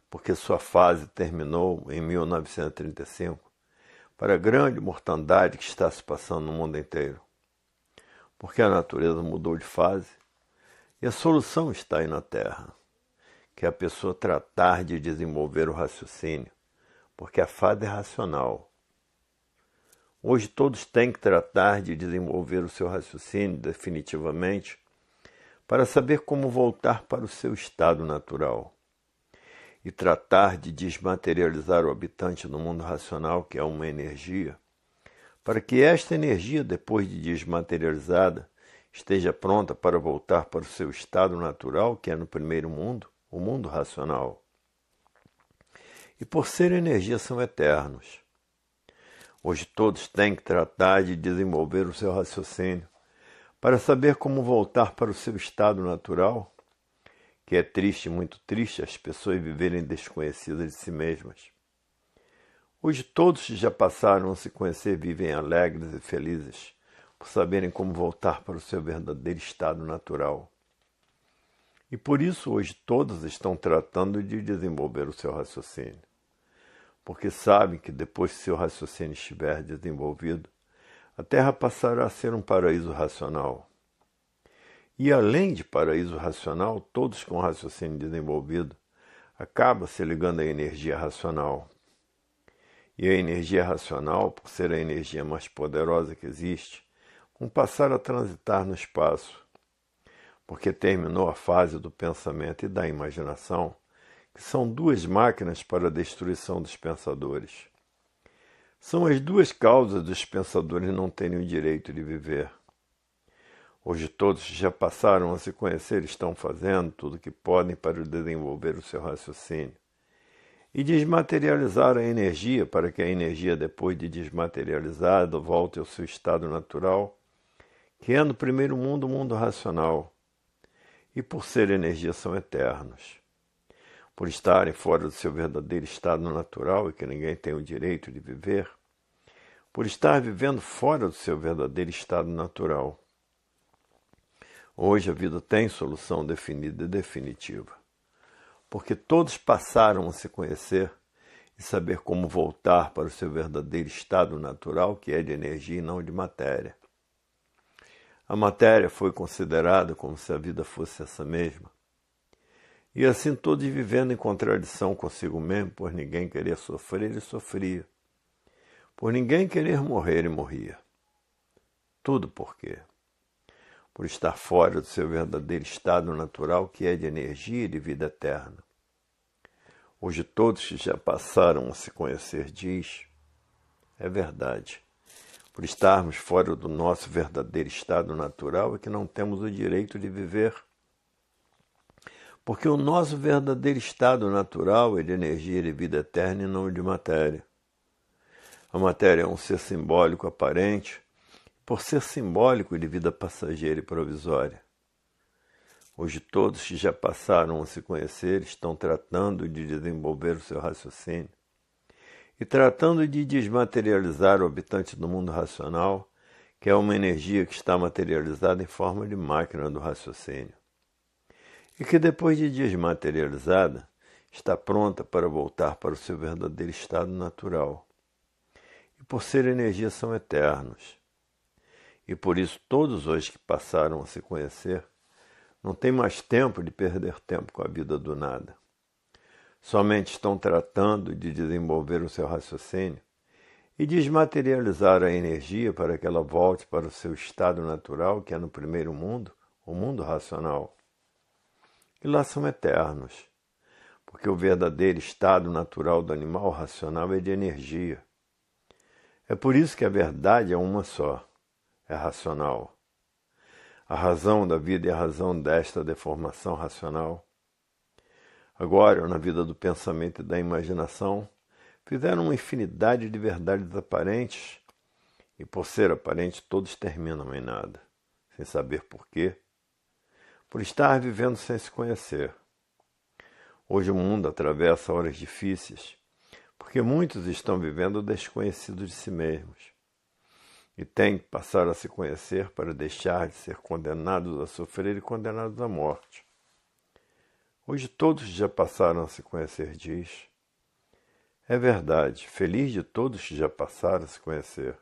porque sua fase terminou em 1935, para a grande mortandade que está se passando no mundo inteiro. Porque a natureza mudou de fase e a solução está aí na Terra, que é a pessoa tratar de desenvolver o raciocínio, porque a fase é racional. Hoje todos têm que tratar de desenvolver o seu raciocínio definitivamente para saber como voltar para o seu estado natural e tratar de desmaterializar o habitante do mundo racional, que é uma energia, para que esta energia, depois de desmaterializada, esteja pronta para voltar para o seu estado natural, que é no primeiro mundo, o mundo racional. E por ser energia são eternos. Hoje todos têm que tratar de desenvolver o seu raciocínio para saber como voltar para o seu estado natural, que é triste, muito triste, as pessoas viverem desconhecidas de si mesmas. Hoje todos que já passaram a se conhecer vivem alegres e felizes por saberem como voltar para o seu verdadeiro estado natural. E por isso hoje todos estão tratando de desenvolver o seu raciocínio, porque sabem que depois que seu raciocínio estiver desenvolvido, a Terra passará a ser um paraíso racional. E além de paraíso racional, todos com raciocínio desenvolvido acabam se ligando à energia racional. E a energia racional, por ser a energia mais poderosa que existe, um passar a transitar no espaço, porque terminou a fase do pensamento e da imaginação, que são duas máquinas para a destruição dos pensadores. São as duas causas dos pensadores não terem o direito de viver. Hoje todos que já passaram a se conhecer estão fazendo tudo o que podem para desenvolver o seu raciocínio e desmaterializar a energia para que a energia, depois de desmaterializada, volte ao seu estado natural, que é no primeiro mundo o mundo racional. E por ser energia são eternos. Por estarem fora do seu verdadeiro estado natural e que ninguém tem o direito de viver, por estar vivendo fora do seu verdadeiro estado natural. Hoje a vida tem solução definida e definitiva, porque todos passaram a se conhecer e saber como voltar para o seu verdadeiro estado natural, que é de energia e não de matéria. A matéria foi considerada como se a vida fosse essa mesma. E assim todos vivendo em contradição consigo mesmo, por ninguém querer sofrer, ele sofria. Por ninguém querer morrer, ele morria. Tudo por quê? Por estar fora do seu verdadeiro estado natural, que é de energia e de vida eterna. Hoje todos que já passaram a se conhecer diz, é verdade. Por estarmos fora do nosso verdadeiro estado natural é que não temos o direito de viver. Porque o nosso verdadeiro estado natural é de energia e de vida eterna e não de matéria. A matéria é um ser simbólico aparente, por ser simbólico de vida passageira e provisória. Hoje todos que já passaram a se conhecer estão tratando de desenvolver o seu raciocínio e tratando de desmaterializar o habitante do mundo racional, que é uma energia que está materializada em forma de máquina do raciocínio. E que depois de desmaterializada, está pronta para voltar para o seu verdadeiro estado natural. E por ser energia são eternos. E por isso todos hoje que passaram a se conhecer, não têm mais tempo de perder tempo com a vida do nada. Somente estão tratando de desenvolver o seu raciocínio e desmaterializar a energia para que ela volte para o seu estado natural, que é no primeiro mundo, o mundo racional. E lá são eternos, porque o verdadeiro estado natural do animal racional é de energia. É por isso que a verdade é uma só, é racional. A razão da vida é a razão desta deformação racional. Agora, na vida do pensamento e da imaginação, fizeram uma infinidade de verdades aparentes, e por ser aparente todos terminam em nada, sem saber porquê. Por estar vivendo sem se conhecer. Hoje o mundo atravessa horas difíceis, porque muitos estão vivendo desconhecidos de si mesmos, e têm que passar a se conhecer para deixar de ser condenados a sofrer e condenados à morte. Hoje todos já passaram a se conhecer, diz. É verdade, feliz de todos que já passaram a se conhecer,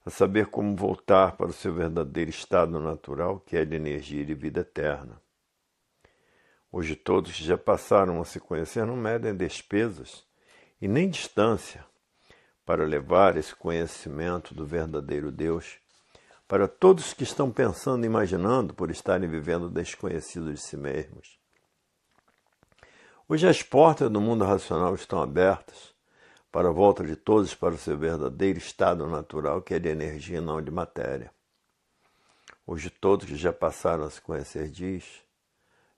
a saber como voltar para o seu verdadeiro estado natural, que é de energia e de vida eterna. Hoje todos que já passaram a se conhecer não medem despesas e nem distância para levar esse conhecimento do verdadeiro Deus para todos que estão pensando e imaginando por estarem vivendo desconhecidos de si mesmos. Hoje as portas do mundo racional estão abertas para a volta de todos para o seu verdadeiro estado natural, que é de energia e não de matéria. Hoje todos que já passaram a se conhecer diz,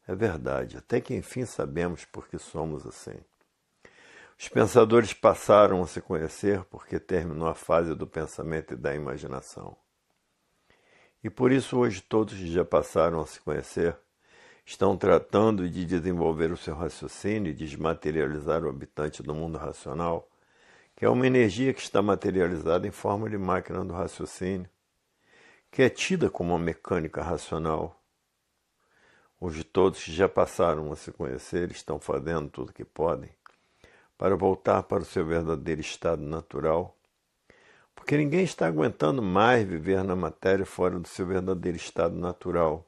é verdade, até que enfim sabemos por que somos assim. Os pensadores passaram a se conhecer porque terminou a fase do pensamento e da imaginação. E por isso hoje todos que já passaram a se conhecer estão tratando de desenvolver o seu raciocínio e desmaterializar o habitante do mundo racional, que é uma energia que está materializada em forma de máquina do raciocínio, que é tida como uma mecânica racional. Hoje todos que já passaram a se conhecer estão fazendo tudo o que podem para voltar para o seu verdadeiro estado natural, porque ninguém está aguentando mais viver na matéria fora do seu verdadeiro estado natural.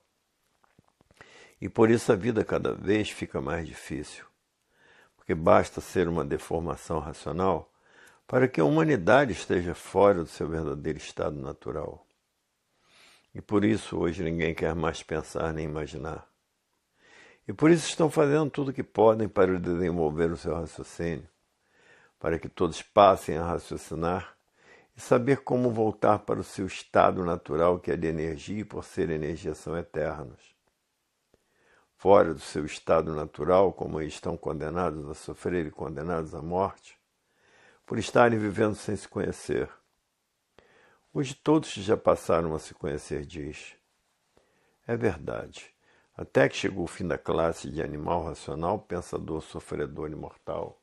E por isso a vida cada vez fica mais difícil, porque basta ser uma deformação racional para que a humanidade esteja fora do seu verdadeiro estado natural. E por isso hoje ninguém quer mais pensar nem imaginar. E por isso estão fazendo tudo o que podem para desenvolver o seu raciocínio, para que todos passem a raciocinar e saber como voltar para o seu estado natural, que é de energia, e por ser energia são eternos. Fora do seu estado natural, como eles estão condenados a sofrer e condenados à morte, por estarem vivendo sem se conhecer. Hoje todos já passaram a se conhecer, diz. É verdade. Até que chegou o fim da classe de animal racional, pensador, sofredor e mortal.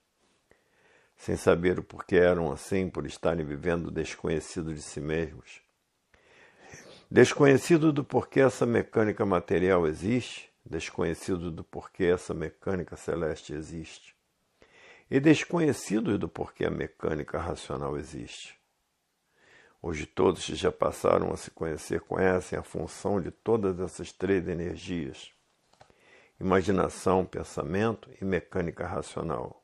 Sem saber o porquê eram assim, por estarem vivendo desconhecido de si mesmos. Desconhecido do porquê essa mecânica material existe, desconhecido do porquê essa mecânica celeste existe, e desconhecido do porquê a mecânica racional existe. Hoje todos que já passaram a se conhecer conhecem a função de todas essas três energias: imaginação, pensamento e mecânica racional.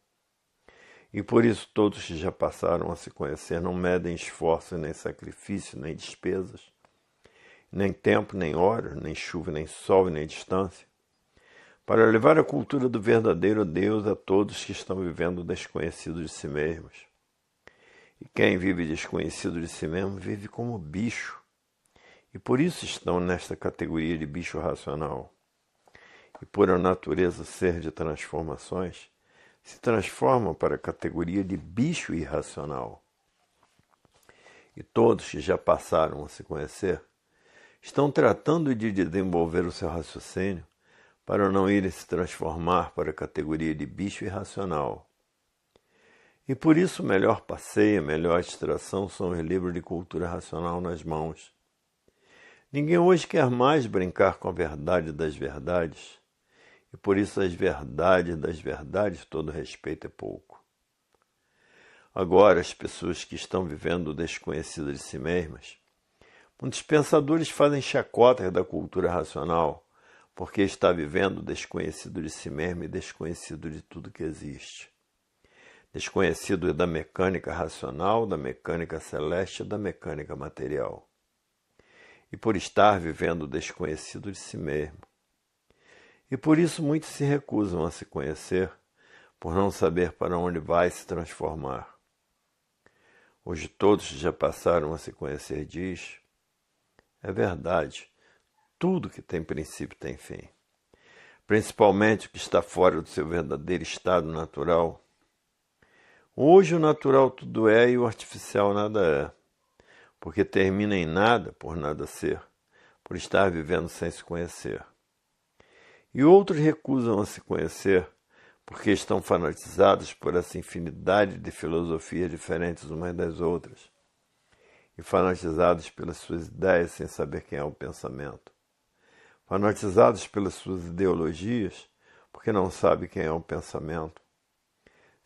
E por isso todos que já passaram a se conhecer não medem esforço, nem sacrifício, nem despesas, nem tempo, nem hora, nem chuva, nem sol, nem distância, para levar a cultura do verdadeiro Deus a todos que estão vivendo desconhecidos de si mesmos. E quem vive desconhecido de si mesmo vive como bicho, e por isso estão nesta categoria de bicho racional. E por a natureza ser de transformações, se transformam para a categoria de bicho irracional. E todos que já passaram a se conhecer estão tratando de desenvolver o seu raciocínio para não irem se transformar para a categoria de bicho irracional. E por isso o melhor passeio, a melhor distração são os livros de cultura racional nas mãos. Ninguém hoje quer mais brincar com a verdade das verdades, e por isso as verdades das verdades todo respeito é pouco. Agora as pessoas que estão vivendo desconhecidas de si mesmas, muitos pensadores fazem chacotas da cultura racional, porque está vivendo desconhecido de si mesmo e desconhecido de tudo que existe. Desconhecido da mecânica racional, da mecânica celeste e da mecânica material. E por estar vivendo desconhecido de si mesmo. E por isso muitos se recusam a se conhecer, por não saber para onde vai se transformar. Hoje todos já passaram a se conhecer, diz. É verdade, tudo que tem princípio tem fim. Principalmente o que está fora do seu verdadeiro estado natural. Hoje o natural tudo é e o artificial nada é, porque termina em nada por nada ser, por estar vivendo sem se conhecer. E outros recusam a se conhecer, porque estão fanatizados por essa infinidade de filosofias diferentes umas das outras, e fanatizados pelas suas ideias sem saber quem é o pensamento, fanatizados pelas suas ideologias, porque não sabem quem é o pensamento,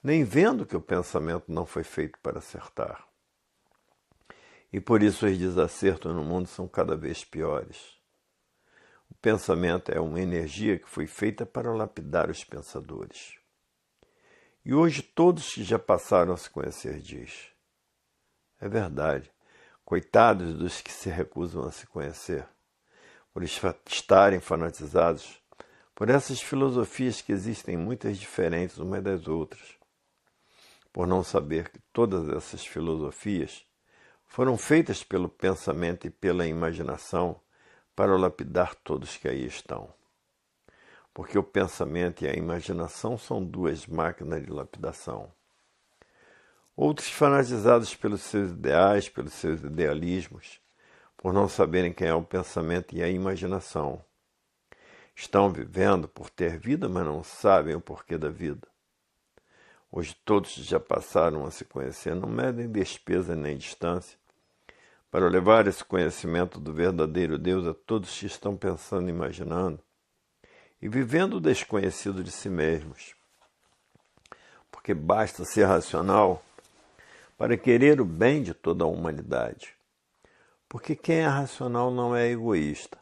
nem vendo que o pensamento não foi feito para acertar. E por isso os desacertos no mundo são cada vez piores. O pensamento é uma energia que foi feita para lapidar os pensadores. E hoje todos que já passaram a se conhecer diz. É verdade, coitados dos que se recusam a se conhecer, por estarem fanatizados por essas filosofias que existem muitas diferentes umas das outras, por não saber que todas essas filosofias foram feitas pelo pensamento e pela imaginação para lapidar todos que aí estão. Porque o pensamento e a imaginação são duas máquinas de lapidação. Outros fanatizados pelos seus ideais, pelos seus idealismos, por não saberem quem é o pensamento e a imaginação. Estão vivendo por ter vida, mas não sabem o porquê da vida. Hoje todos já passaram a se conhecer, não medem despesa nem distância, para levar esse conhecimento do verdadeiro Deus a todos que estão pensando e imaginando, e vivendo o desconhecido de si mesmos. Porque basta ser racional para querer o bem de toda a humanidade. Porque quem é racional não é egoísta.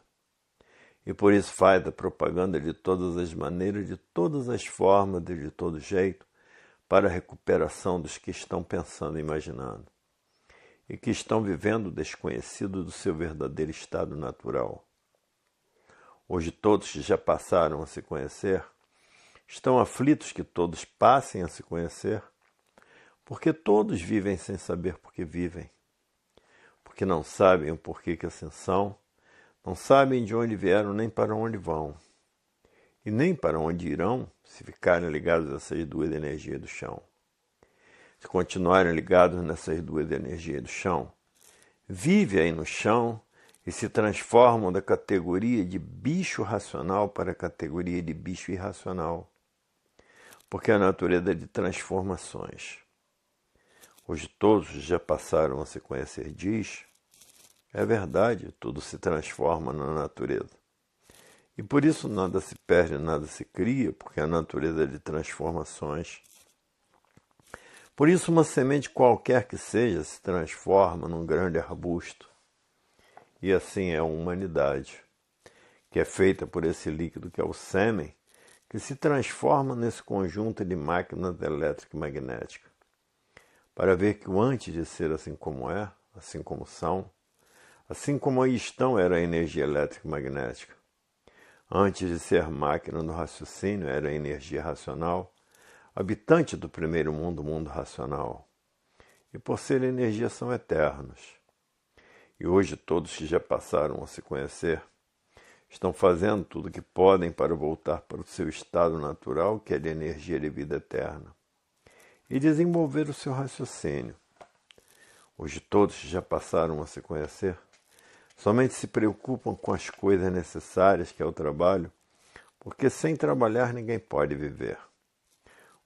E por isso faz a propaganda de todas as maneiras, de todas as formas, de todo jeito, para a recuperação dos que estão pensando e imaginando. e que estão vivendo desconhecido do seu verdadeiro estado natural. Hoje todos que já passaram a se conhecer estão aflitos que todos passem a se conhecer, porque todos vivem sem saber por que vivem, porque não sabem o porquê que assim são, não sabem de onde vieram nem para onde vão, e nem para onde irão se ficarem ligados a essas duas energias do chão. Se continuarem ligados nessas duas energias do chão, vive aí no chão e se transformam da categoria de bicho racional para a categoria de bicho irracional, porque a natureza é de transformações. Hoje todos já passaram a se conhecer, diz, é verdade, tudo se transforma na natureza. E por isso nada se perde, nada se cria, porque a natureza é de transformações. Por isso uma semente qualquer que seja se transforma num grande arbusto. E assim é a humanidade, que é feita por esse líquido que é o sêmen, que se transforma nesse conjunto de máquinas elétricas e magnéticas, para ver que o antes de ser assim como é, assim como são, assim como aí estão era a energia elétrica e magnética. Antes de ser máquina do raciocínio, era a energia racional, habitante do primeiro mundo, o mundo racional. E por ser energia são eternos. E hoje todos que já passaram a se conhecer estão fazendo tudo o que podem para voltar para o seu estado natural, que é de energia de vida eterna, e desenvolver o seu raciocínio. Hoje todos que já passaram a se conhecer somente se preocupam com as coisas necessárias, que é o trabalho, porque sem trabalhar ninguém pode viver.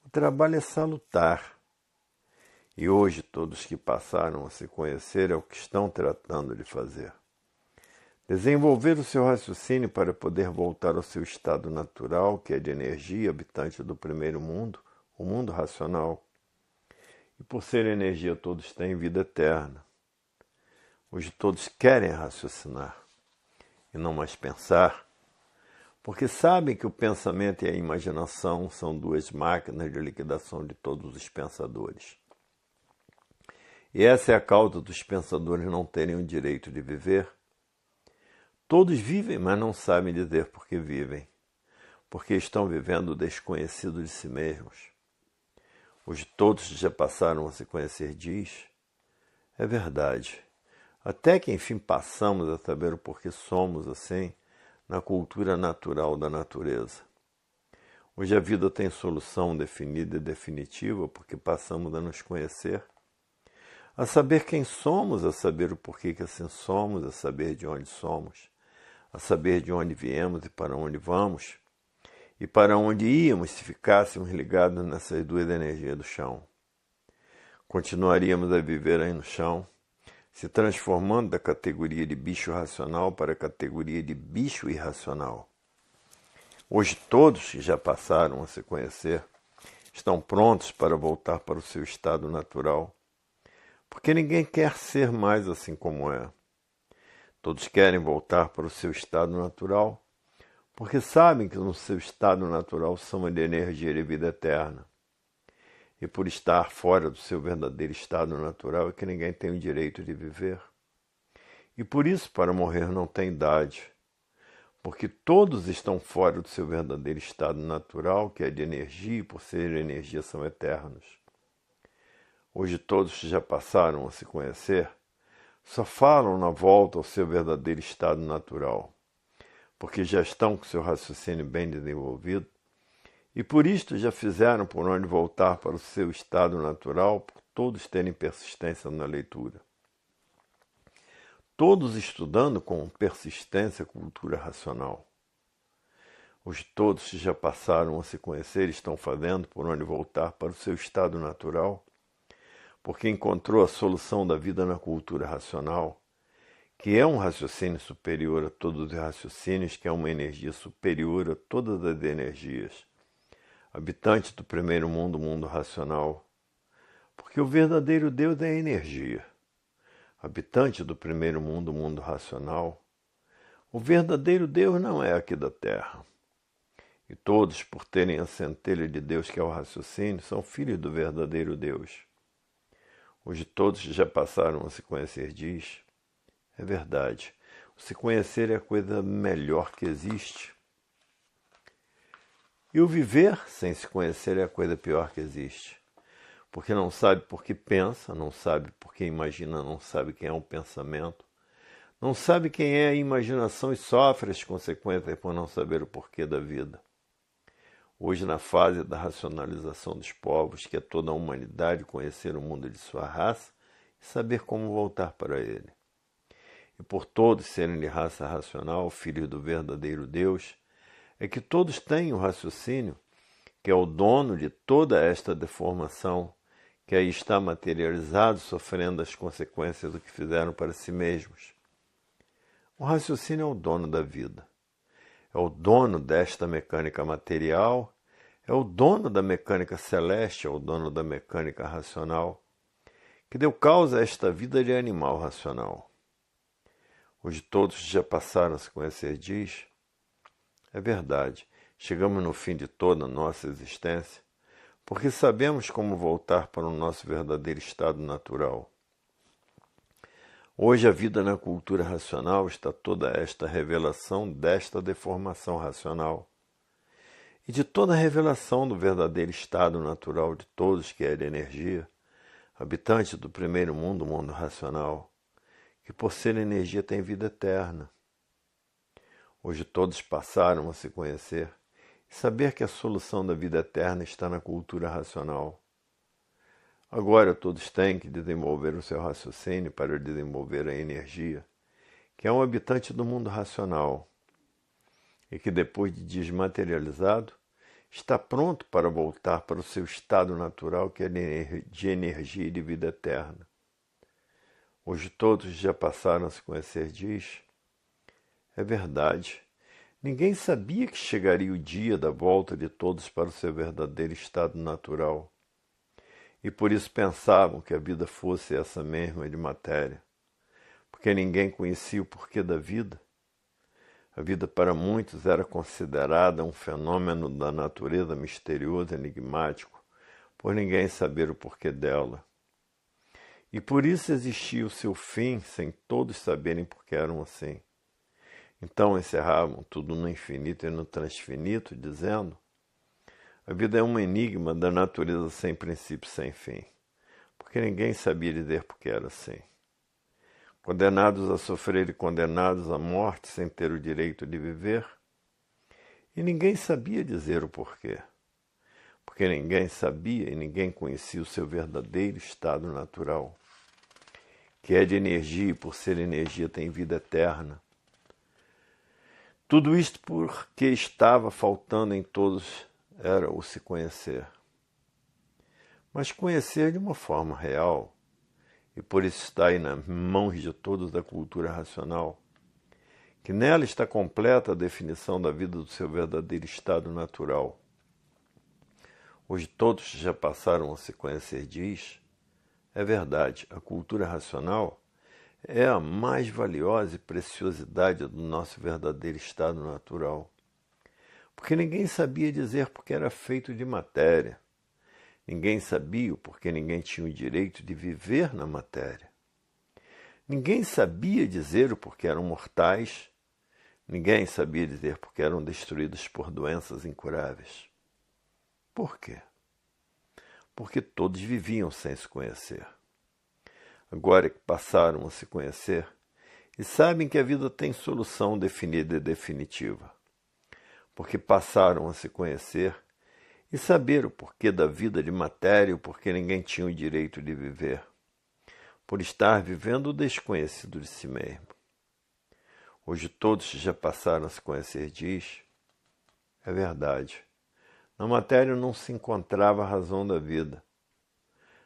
O trabalho é salutar. E hoje todos que passaram a se conhecer é o que estão tratando de fazer. Desenvolver o seu raciocínio para poder voltar ao seu estado natural, que é de energia, habitante do primeiro mundo, o mundo racional. E por ser energia, todos têm vida eterna. Hoje todos querem raciocinar e não mais pensar, porque sabem que o pensamento e a imaginação são duas máquinas de liquidação de todos os pensadores. E essa é a causa dos pensadores não terem o direito de viver. Todos vivem, mas não sabem dizer por que vivem, porque estão vivendo o desconhecido de si mesmos. Hoje todos já passaram a se conhecer, diz, é verdade. Até que enfim passamos a saber o porquê somos assim na cultura natural da natureza. Hoje a vida tem solução definida e definitiva porque passamos a nos conhecer, a saber quem somos, a saber o porquê que assim somos, a saber de onde somos, a saber de onde viemos e para onde vamos, e para onde íamos se ficássemos ligados nessas duas energias do chão. Continuaríamos a viver aí no chão, se transformando da categoria de bicho racional para a categoria de bicho irracional. Hoje todos que já passaram a se conhecer estão prontos para voltar para o seu estado natural, porque ninguém quer ser mais assim como é. Todos querem voltar para o seu estado natural, porque sabem que no seu estado natural são de energia de vida eterna. E por estar fora do seu verdadeiro estado natural é que ninguém tem o direito de viver. E por isso, para morrer não tem idade, porque todos estão fora do seu verdadeiro estado natural, que é de energia, e por ser energia são eternos. Hoje todos que já passaram a se conhecer só falam na volta ao seu verdadeiro estado natural, porque já estão com seu raciocínio bem desenvolvido, e por isto já fizeram por onde voltar para o seu estado natural, por todos terem persistência na leitura. Todos estudando com persistência a cultura racional. Hoje todos que já passaram a se conhecer estão fazendo por onde voltar para o seu estado natural, porque encontrou a solução da vida na cultura racional, que é um raciocínio superior a todos os raciocínios, que é uma energia superior a todas as energias, habitante do primeiro mundo, o mundo racional, porque o verdadeiro Deus é a energia, habitante do primeiro mundo, o mundo racional. O verdadeiro Deus não é aqui da Terra. E todos, por terem a centelha de Deus, que é o raciocínio, são filhos do verdadeiro Deus. Hoje todos já passaram a se conhecer, diz. É verdade. O se conhecer é a coisa melhor que existe. E o viver sem se conhecer é a coisa pior que existe. Porque não sabe por que pensa, não sabe por que imagina, não sabe quem é o pensamento, não sabe quem é a imaginação e sofre as consequências por não saber o porquê da vida. Hoje, na fase da racionalização dos povos, que é toda a humanidade conhecer o mundo de sua raça e saber como voltar para ele. E por todos serem de raça racional, filhos do verdadeiro Deus, é que todos têm o raciocínio, que é o dono de toda esta deformação, que aí está materializado, sofrendo as consequências do que fizeram para si mesmos. O raciocínio é o dono da vida. É o dono desta mecânica material, é o dono da mecânica celeste, é o dono da mecânica racional, que deu causa a esta vida de animal racional. Hoje todos já passaram a se conhecer, diz. É verdade, chegamos no fim de toda a nossa existência, porque sabemos como voltar para o nosso verdadeiro estado natural. Hoje a vida na cultura racional está toda esta revelação desta deformação racional e de toda a revelação do verdadeiro estado natural de todos que é de energia, habitante do primeiro mundo, o mundo racional, que por ser energia tem vida eterna. Hoje todos passaram a se conhecer e saber que a solução da vida eterna está na cultura racional. Agora todos têm que desenvolver o seu raciocínio para desenvolver a energia, que é um habitante do mundo racional, e que depois de desmaterializado, está pronto para voltar para o seu estado natural, que é de energia e de vida eterna. Hoje todos já passaram a se conhecer, diz. É verdade. Ninguém sabia que chegaria o dia da volta de todos para o seu verdadeiro estado natural. E por isso pensavam que a vida fosse essa mesma de matéria, porque ninguém conhecia o porquê da vida. A vida para muitos era considerada um fenômeno da natureza misterioso e enigmático, por ninguém saber o porquê dela. E por isso existia o seu fim, sem todos saberem por que eram assim. Então encerravam tudo no infinito e no transfinito, dizendo: a vida é um enigma da natureza sem princípio, sem fim, porque ninguém sabia dizer por que era assim. Condenados a sofrer e condenados à morte sem ter o direito de viver, e ninguém sabia dizer o porquê, porque ninguém sabia e ninguém conhecia o seu verdadeiro estado natural, que é de energia e por ser energia tem vida eterna. Tudo isto porque estava faltando em todos era o se conhecer. Mas conhecer de uma forma real, e por isso está aí nas mãos de todos da cultura racional, que nela está completa a definição da vida do seu verdadeiro estado natural. Hoje todos já passaram a se conhecer, diz. É verdade, a cultura racional é a mais valiosa e preciosidade do nosso verdadeiro estado natural. Porque ninguém sabia dizer porque era feito de matéria. Ninguém sabia porque ninguém tinha o direito de viver na matéria. Ninguém sabia dizer o porquê eram mortais. Ninguém sabia dizer porque eram destruídos por doenças incuráveis. Por quê? Porque todos viviam sem se conhecer. Agora que passaram a se conhecer e sabem que a vida tem solução definida e definitiva, porque passaram a se conhecer e saber o porquê da vida de matéria, o porquê ninguém tinha o direito de viver, por estar vivendo o desconhecido de si mesmo. Hoje todos já passaram a se conhecer, diz. É verdade. Na matéria não se encontrava a razão da vida.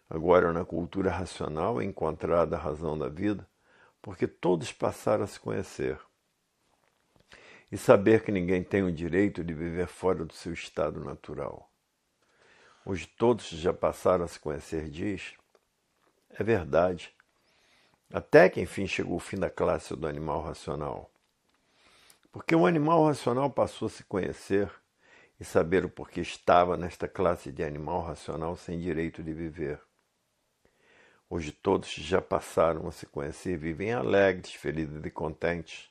Agora, na cultura racional é encontrada a razão da vida, porque todos passaram a se conhecer. E saber que ninguém tem o direito de viver fora do seu estado natural. Hoje todos já passaram a se conhecer, diz. É verdade. Até que enfim chegou o fim da classe do animal racional. Porque o animal racional passou a se conhecer e saber o porquê estava nesta classe de animal racional sem direito de viver. Hoje todos já passaram a se conhecer e vivem alegres, felizes e contentes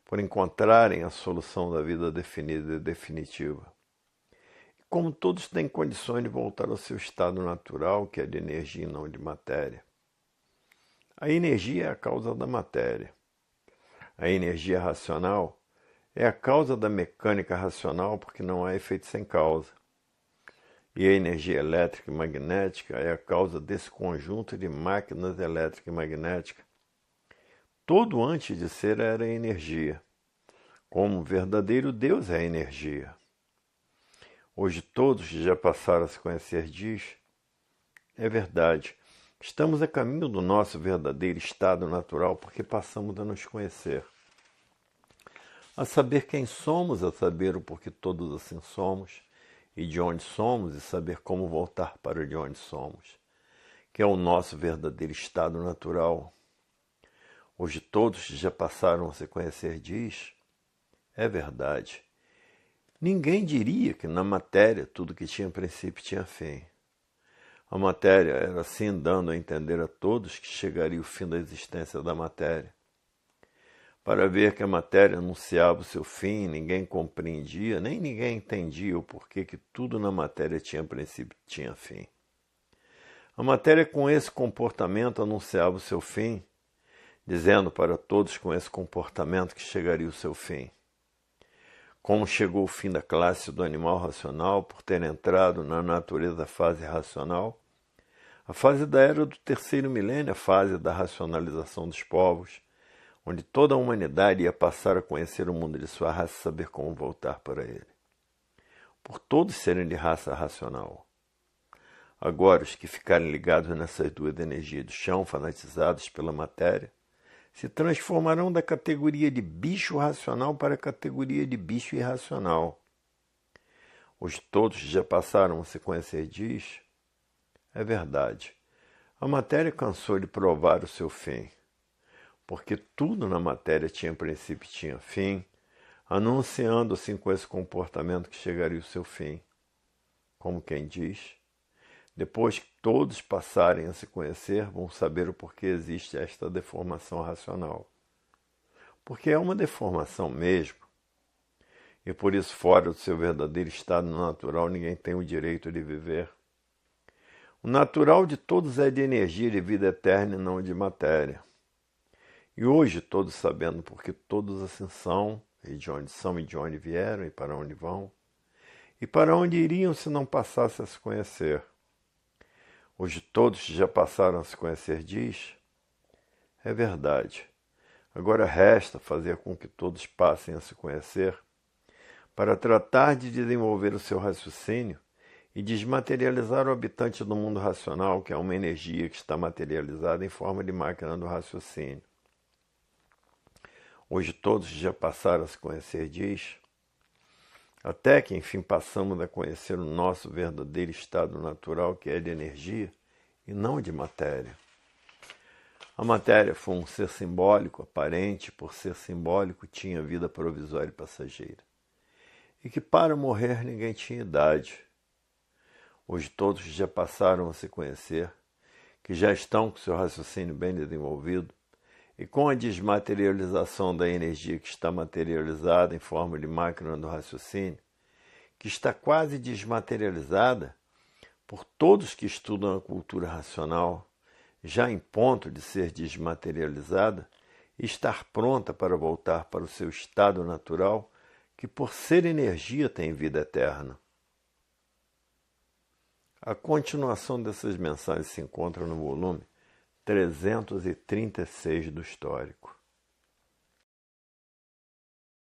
por encontrarem a solução da vida definida e definitiva. E como todos têm condições de voltar ao seu estado natural, que é de energia e não de matéria. A energia é a causa da matéria. A energia racional é a causa da mecânica racional, porque não há efeito sem causa. E a energia elétrica e magnética é a causa desse conjunto de máquinas elétrica e magnética. Todo antes de ser era energia, como o verdadeiro Deus é energia. Hoje todos que já passaram a se conhecer diz, é verdade, estamos a caminho do nosso verdadeiro estado natural porque passamos a nos conhecer. A saber quem somos, a saber o porquê todos assim somos, e de onde somos, e saber como voltar para de onde somos, que é o nosso verdadeiro estado natural. Hoje todos já passaram a se conhecer diz, é verdade. Ninguém diria que na matéria tudo que tinha princípio tinha fim. A matéria era assim dando a entender a todos que chegaria o fim da existência da matéria. Para ver que a matéria anunciava o seu fim, ninguém compreendia, nem ninguém entendia o porquê que tudo na matéria tinha princípio e tinha fim. A matéria com esse comportamento anunciava o seu fim, dizendo para todos com esse comportamento que chegaria o seu fim. Como chegou o fim da classe do animal racional por ter entrado na natureza fase racional, a fase da era do terceiro milênio, a fase da racionalização dos povos, onde toda a humanidade ia passar a conhecer o mundo de sua raça e saber como voltar para ele. Por todos serem de raça racional. Agora, os que ficarem ligados nessas duas energias do chão, fanatizados pela matéria, se transformarão da categoria de bicho racional para a categoria de bicho irracional. Hoje todos já passaram a se conhecer diz, é verdade. A matéria cansou de provar o seu fim. Porque tudo na matéria tinha princípio e tinha fim, anunciando assim com esse comportamento que chegaria o seu fim. Como quem diz, depois que todos passarem a se conhecer, vão saber o porquê existe esta deformação racional. Porque é uma deformação mesmo, e por isso fora do seu verdadeiro estado natural ninguém tem o direito de viver. O natural de todos é de energia de vida eterna e não de matéria. E hoje, todos sabendo porque todos assim são e de onde vieram, e para onde vão, e para onde iriam se não passassem a se conhecer. Hoje todos já passaram a se conhecer diz, é verdade. Agora resta fazer com que todos passem a se conhecer, para tratar de desenvolver o seu raciocínio e desmaterializar o habitante do mundo racional, que é uma energia que está materializada em forma de máquina do raciocínio. Hoje todos já passaram a se conhecer diz, até que enfim passamos a conhecer o nosso verdadeiro estado natural, que é de energia e não de matéria. A matéria foi um ser simbólico, aparente, por ser simbólico tinha vida provisória e passageira, e que para morrer ninguém tinha idade. Hoje todos já passaram a se conhecer, que já estão com seu raciocínio bem desenvolvido, e com a desmaterialização da energia que está materializada em forma de máquina do raciocínio, que está quase desmaterializada por todos que estudam a cultura racional, já em ponto de ser desmaterializada e estar pronta para voltar para o seu estado natural, que por ser energia tem vida eterna. A continuação dessas mensagens se encontra no volume 336 do Histórico.